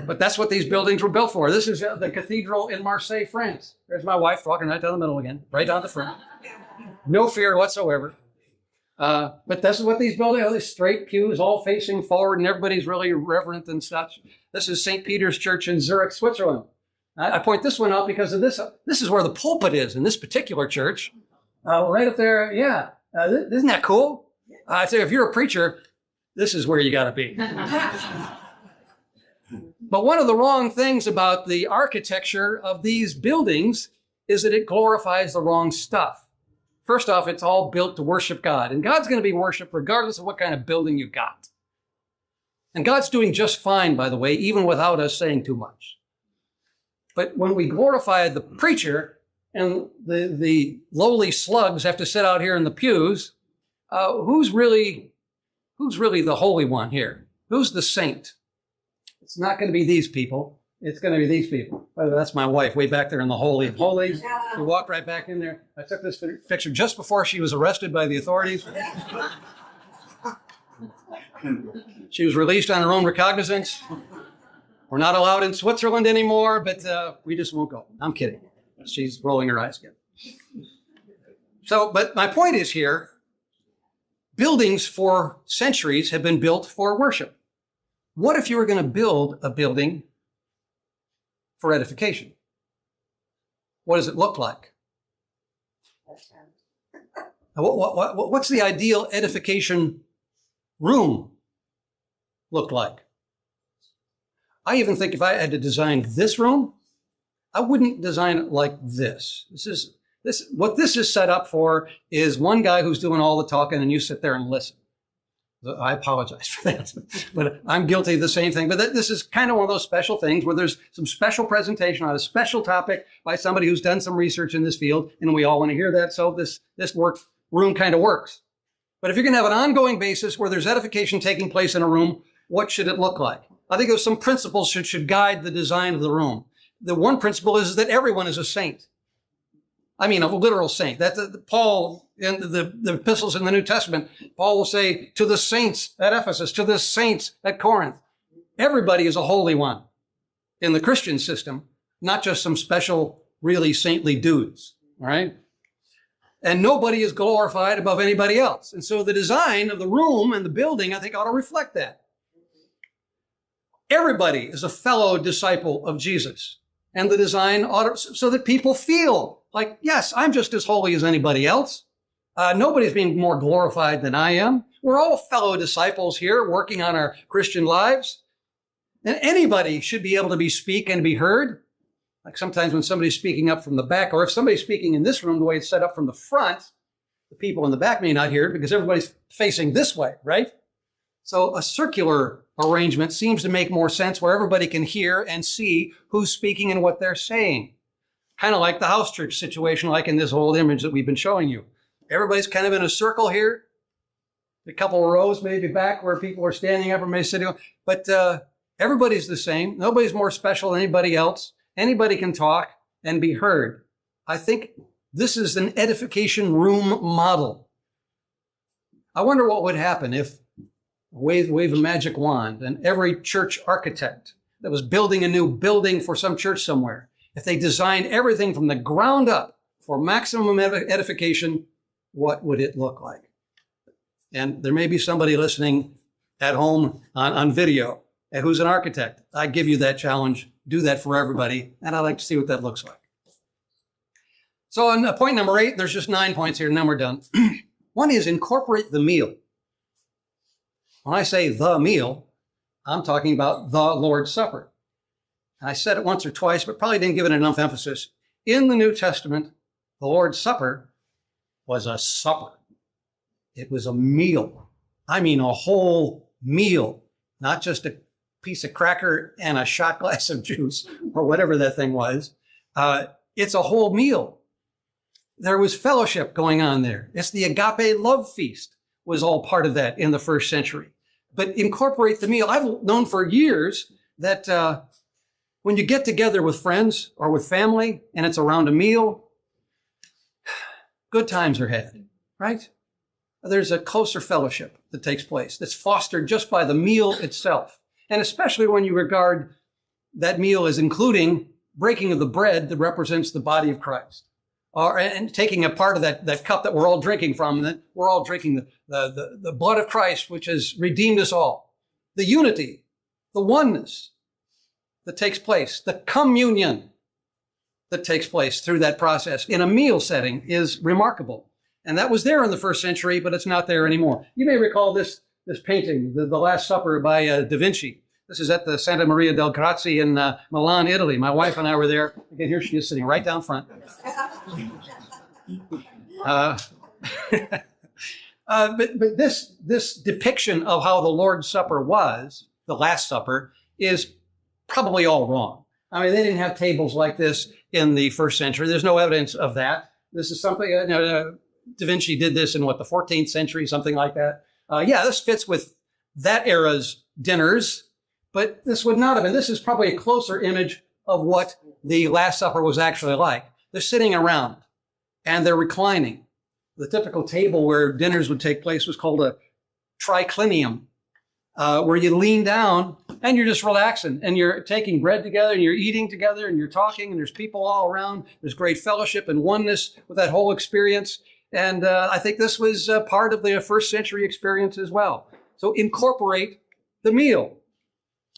But that's what these buildings were built for. This is the cathedral in Marseille, France. There's my wife walking right down the middle again, right down the front. No fear whatsoever. But this is what these buildings are, these straight pews all facing forward, and everybody's really reverent and such. This is St. Peter's Church in Zurich, Switzerland. I point this one out because of this. This is where the pulpit is in this particular church. Right up there, isn't that cool? I say, if you're a preacher, this is where you got to be. But one of the wrong things about the architecture of these buildings is that it glorifies the wrong stuff. First off, it's all built to worship God. And God's going to be worshiped regardless of what kind of building you got. And God's doing just fine, by the way, even without us saying too much. But when we glorify the preacher and the lowly slugs have to sit out here in the pews, who's really the holy one here? Who's the saint? It's not going to be these people. It's going to be these people. That's my wife way back there in the Holy of Holies. We walked right back in there. I took this picture just before she was arrested by the authorities. She was released on her own recognizance. We're not allowed in Switzerland anymore, but we just won't go. I'm kidding. She's rolling her eyes again. But my point is here, buildings for centuries have been built for worship. What if you were going to build a building for edification? What does it look like? What's the ideal edification room look like? I even think if I had to design this room, I wouldn't design it like this. What this is set up for is one guy who's doing all the talking and you sit there and listen. I apologize for that, but I'm guilty of the same thing. But this is kind of one of those special things where there's some special presentation on a special topic by somebody who's done some research in this field, and we all want to hear that. So this room kind of works. But if you're going to have an ongoing basis where there's edification taking place in a room, what should it look like? I think there's some principles should guide the design of the room. The one principle is that everyone is a saint. I mean, a literal saint. Paul, in the epistles in the New Testament, Paul will say to the saints at Ephesus, to the saints at Corinth. Everybody is a holy one in the Christian system, not just some special, really saintly dudes, all right? And nobody is glorified above anybody else. And so the design of the room and the building, I think, ought to reflect that. Everybody is a fellow disciple of Jesus. And the design ought to, so that people feel like, yes, I'm just as holy as anybody else. Nobody's being more glorified than I am. We're all fellow disciples here working on our Christian lives. And anybody should be able to speak and be heard. Like sometimes when somebody's speaking up from the back, or if somebody's speaking in this room, the way it's set up from the front, the people in the back may not hear it because everybody's facing this way, right? So a circular arrangement seems to make more sense where everybody can hear and see who's speaking and what they're saying. Kind of like the house church situation, like in this old image that we've been showing you. Everybody's kind of in a circle here. A couple of rows maybe back where people are standing up or maybe sitting. But everybody's the same. Nobody's more special than anybody else. Anybody can talk and be heard. I think this is an edification room model. I wonder what would happen if wave a magic wand and every church architect that was building a new building for some church somewhere, if they designed everything from the ground up for maximum edification, what would it look like? And there may be somebody listening at home on video who's an architect. I give you that challenge. Do that for everybody. And I'd like to see what that looks like. So on point number 8, there's just 9 points here, and then we're done. One is incorporate the meal. When I say the meal, I'm talking about the Lord's Supper. I said it once or twice, but probably didn't give it enough emphasis. In the New Testament, the Lord's Supper was a supper. It was a meal. I mean, a whole meal, not just a piece of cracker and a shot glass of juice or whatever that thing was. It's a whole meal. There was fellowship going on there. It's the agape love feast was all part of that in the first century. But incorporate the meal. I've known for years that when you get together with friends or with family and it's around a meal, good times are had, right? There's a closer fellowship that takes place that's fostered just by the meal itself. And especially when you regard that meal as including breaking of the bread that represents the body of Christ. And taking a part of that cup that we're all drinking from, that we're all drinking the blood of Christ, which has redeemed us all. The unity, the oneness that takes place, the communion that takes place through that process in a meal setting is remarkable. And that was there in the first century, but it's not there anymore. You may recall this painting, The Last Supper by Da Vinci. This is at the Santa Maria del Grazie in Milan, Italy. My wife and I were there. Again, here she is sitting right down front. But this depiction of how the Lord's Supper was, the Last Supper, is probably all wrong. I mean, they didn't have tables like this in the first century. There's no evidence of that. This is something, Da Vinci did this in, the 14th century, something like that. This fits with that era's dinners, but this would not have been. This is probably a closer image of what the Last Supper was actually like. They're sitting around and they're reclining. The typical table where dinners would take place was called a triclinium, where you lean down and you're just relaxing and you're taking bread together and you're eating together and you're talking and there's people all around. There's great fellowship and oneness with that whole experience. And I think this was part of the first century experience as well. So incorporate the meal.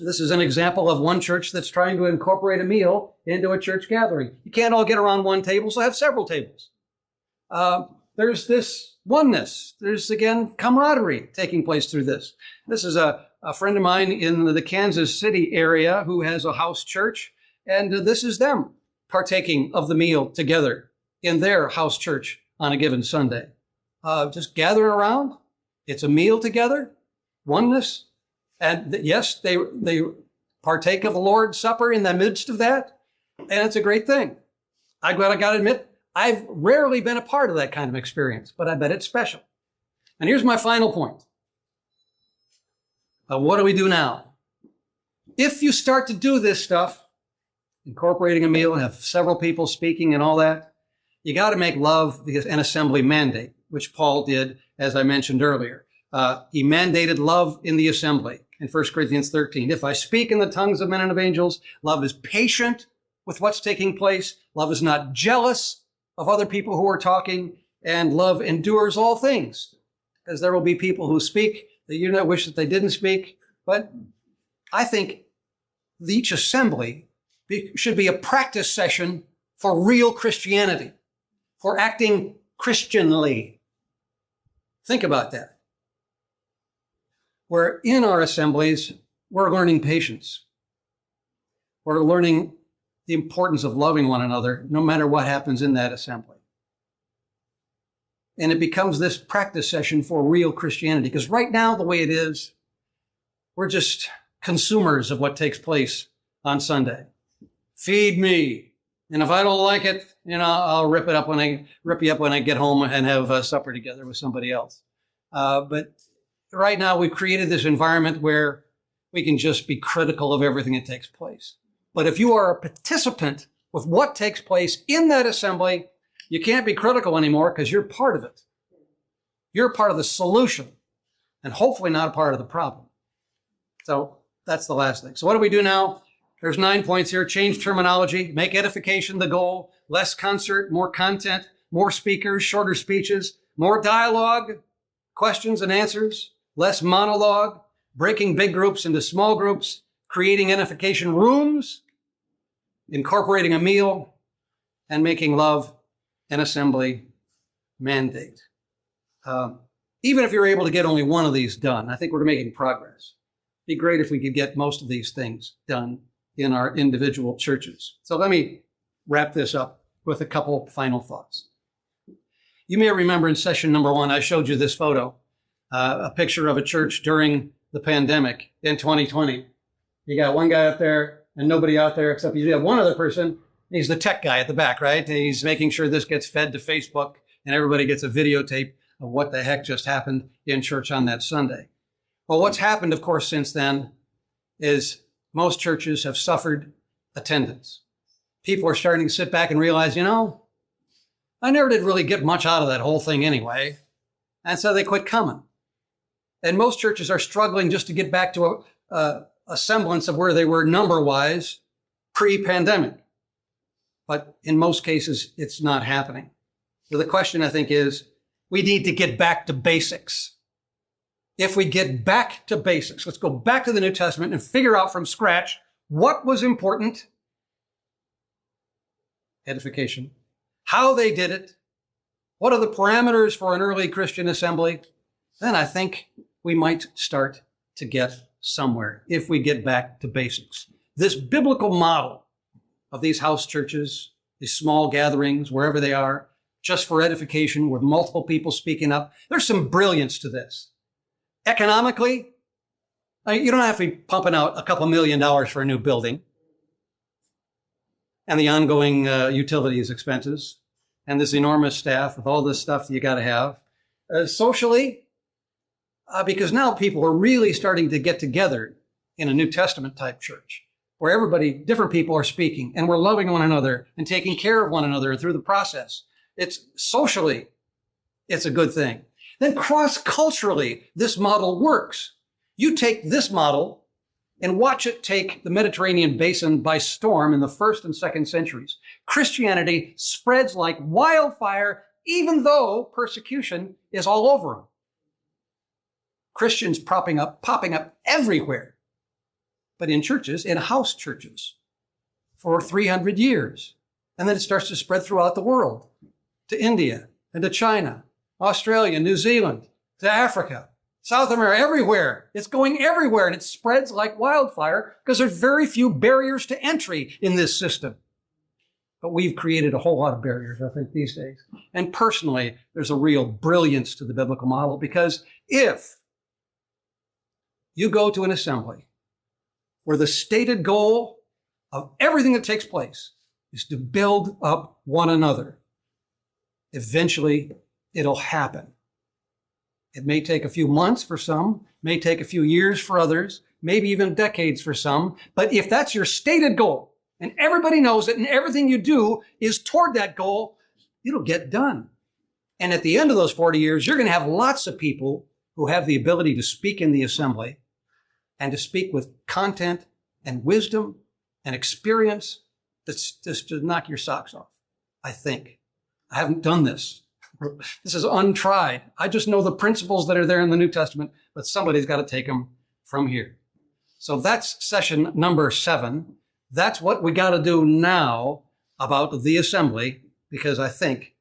This is an example of one church that's trying to incorporate a meal into a church gathering. You can't all get around one table, so have several tables. There's this oneness. There's, again, camaraderie taking place through this. This is a friend of mine in the Kansas City area who has a house church, and this is them partaking of the meal together in their house church on a given Sunday. Just gathering around. It's a meal together, oneness. And yes, they partake of the Lord's Supper in the midst of that. And it's a great thing. I got to admit, I've rarely been a part of that kind of experience, but I bet it's special. And here's my final point. What do we do now? If you start to do this stuff, incorporating a meal and have several people speaking and all that, you got to make love an assembly mandate, which Paul did, as I mentioned earlier. He mandated love in the assembly. in 1 Corinthians 13. If I speak in the tongues of men and of angels, love is patient with what's taking place. Love is not jealous of other people who are talking, and love endures all things. Because there will be people who speak that you don't wish that they didn't speak. But I think each assembly should be a practice session for real Christianity, for acting Christianly. Think about that. Where in our assemblies, we're learning patience. We're learning the importance of loving one another, no matter what happens in that assembly. And it becomes this practice session for real Christianity. Because right now, the way it is, we're just consumers of what takes place on Sunday. Feed me. And if I don't like it, I'll rip you up when I get home and have supper together with somebody else. But right now, we've created this environment where we can just be critical of everything that takes place. But if you are a participant with what takes place in that assembly, you can't be critical anymore because you're part of it. You're part of the solution and hopefully not a part of the problem. So that's the last thing. So what do we do now? There's 9 points here. Change terminology, make edification the goal, less concert, more content, more speakers, shorter speeches, more dialogue, questions and answers, less monologue, breaking big groups into small groups, creating edification rooms, incorporating a meal, and making love an assembly mandate. Even if you're able to get only one of these done, I think we're making progress. It'd be great if we could get most of these things done in our individual churches. So let me wrap this up with a couple final thoughts. You may remember in session number 1, I showed you this photo, a picture of a church during the pandemic in 2020. You got one guy out there and nobody out there except you have one other person. He's the tech guy at the back, right? He's making sure this gets fed to Facebook and everybody gets a videotape of what the heck just happened in church on that Sunday. Well, what's happened, of course, since then is most churches have suffered attendance. People are starting to sit back and realize, I never did really get much out of that whole thing anyway. And so they quit coming. And most churches are struggling just to get back to a semblance of where they were number-wise pre-pandemic. But in most cases, it's not happening. So the question, I think, is we need to get back to basics. If we get back to basics, let's go back to the New Testament and figure out from scratch what was important. Edification. How they did it. What are the parameters for an early Christian assembly? Then I think we might start to get somewhere if we get back to basics. This biblical model of these house churches, these small gatherings, wherever they are, just for edification with multiple people speaking up, there's some brilliance to this. Economically, you don't have to be pumping out a couple $1 million for a new building and the ongoing utilities expenses and this enormous staff with all this stuff that you got to have. Socially, because now people are really starting to get together in a New Testament type church where different people are speaking and we're loving one another and taking care of one another through the process. It's socially, it's a good thing. Then cross-culturally, this model works. You take this model and watch it take the Mediterranean basin by storm in the 1st and 2nd centuries. Christianity spreads like wildfire, even though persecution is all over them. Christians popping up everywhere, but in churches, in house churches, for 300 years. And then it starts to spread throughout the world, to India and to China, Australia, New Zealand, to Africa, South America, everywhere. It's going everywhere, and it spreads like wildfire because there's very few barriers to entry in this system. But we've created a whole lot of barriers, I think, these days. And personally, there's a real brilliance to the biblical model because if you go to an assembly where the stated goal of everything that takes place is to build up one another, eventually it'll happen. It may take a few months for some, may take a few years for others, maybe even decades for some. But if that's your stated goal and everybody knows it and everything you do is toward that goal, it'll get done. And at the end of those 40 years, you're going to have lots of people who have the ability to speak in the assembly and to speak with content and wisdom and experience that's just to knock your socks off, I think. I haven't done this. This is untried. I just know the principles that are there in the New Testament, but somebody's got to take them from here. So that's session number 7. That's what we got to do now about the assembly, because I think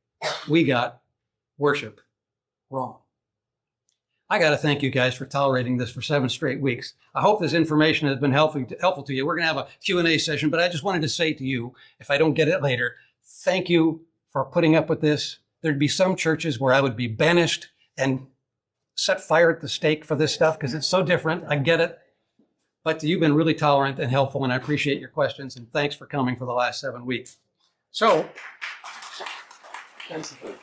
we got worship wrong. I got to thank you guys for tolerating this for 7 straight weeks. I hope this information has been helpful to you. We're going to have a Q&A session, but I just wanted to say to you, if I don't get it later, thank you for putting up with this. There'd be some churches where I would be banished and set fire at the stake for this stuff because it's so different. I get it. But you've been really tolerant and helpful, and I appreciate your questions, and thanks for coming for the last 7 weeks. So, Excellent.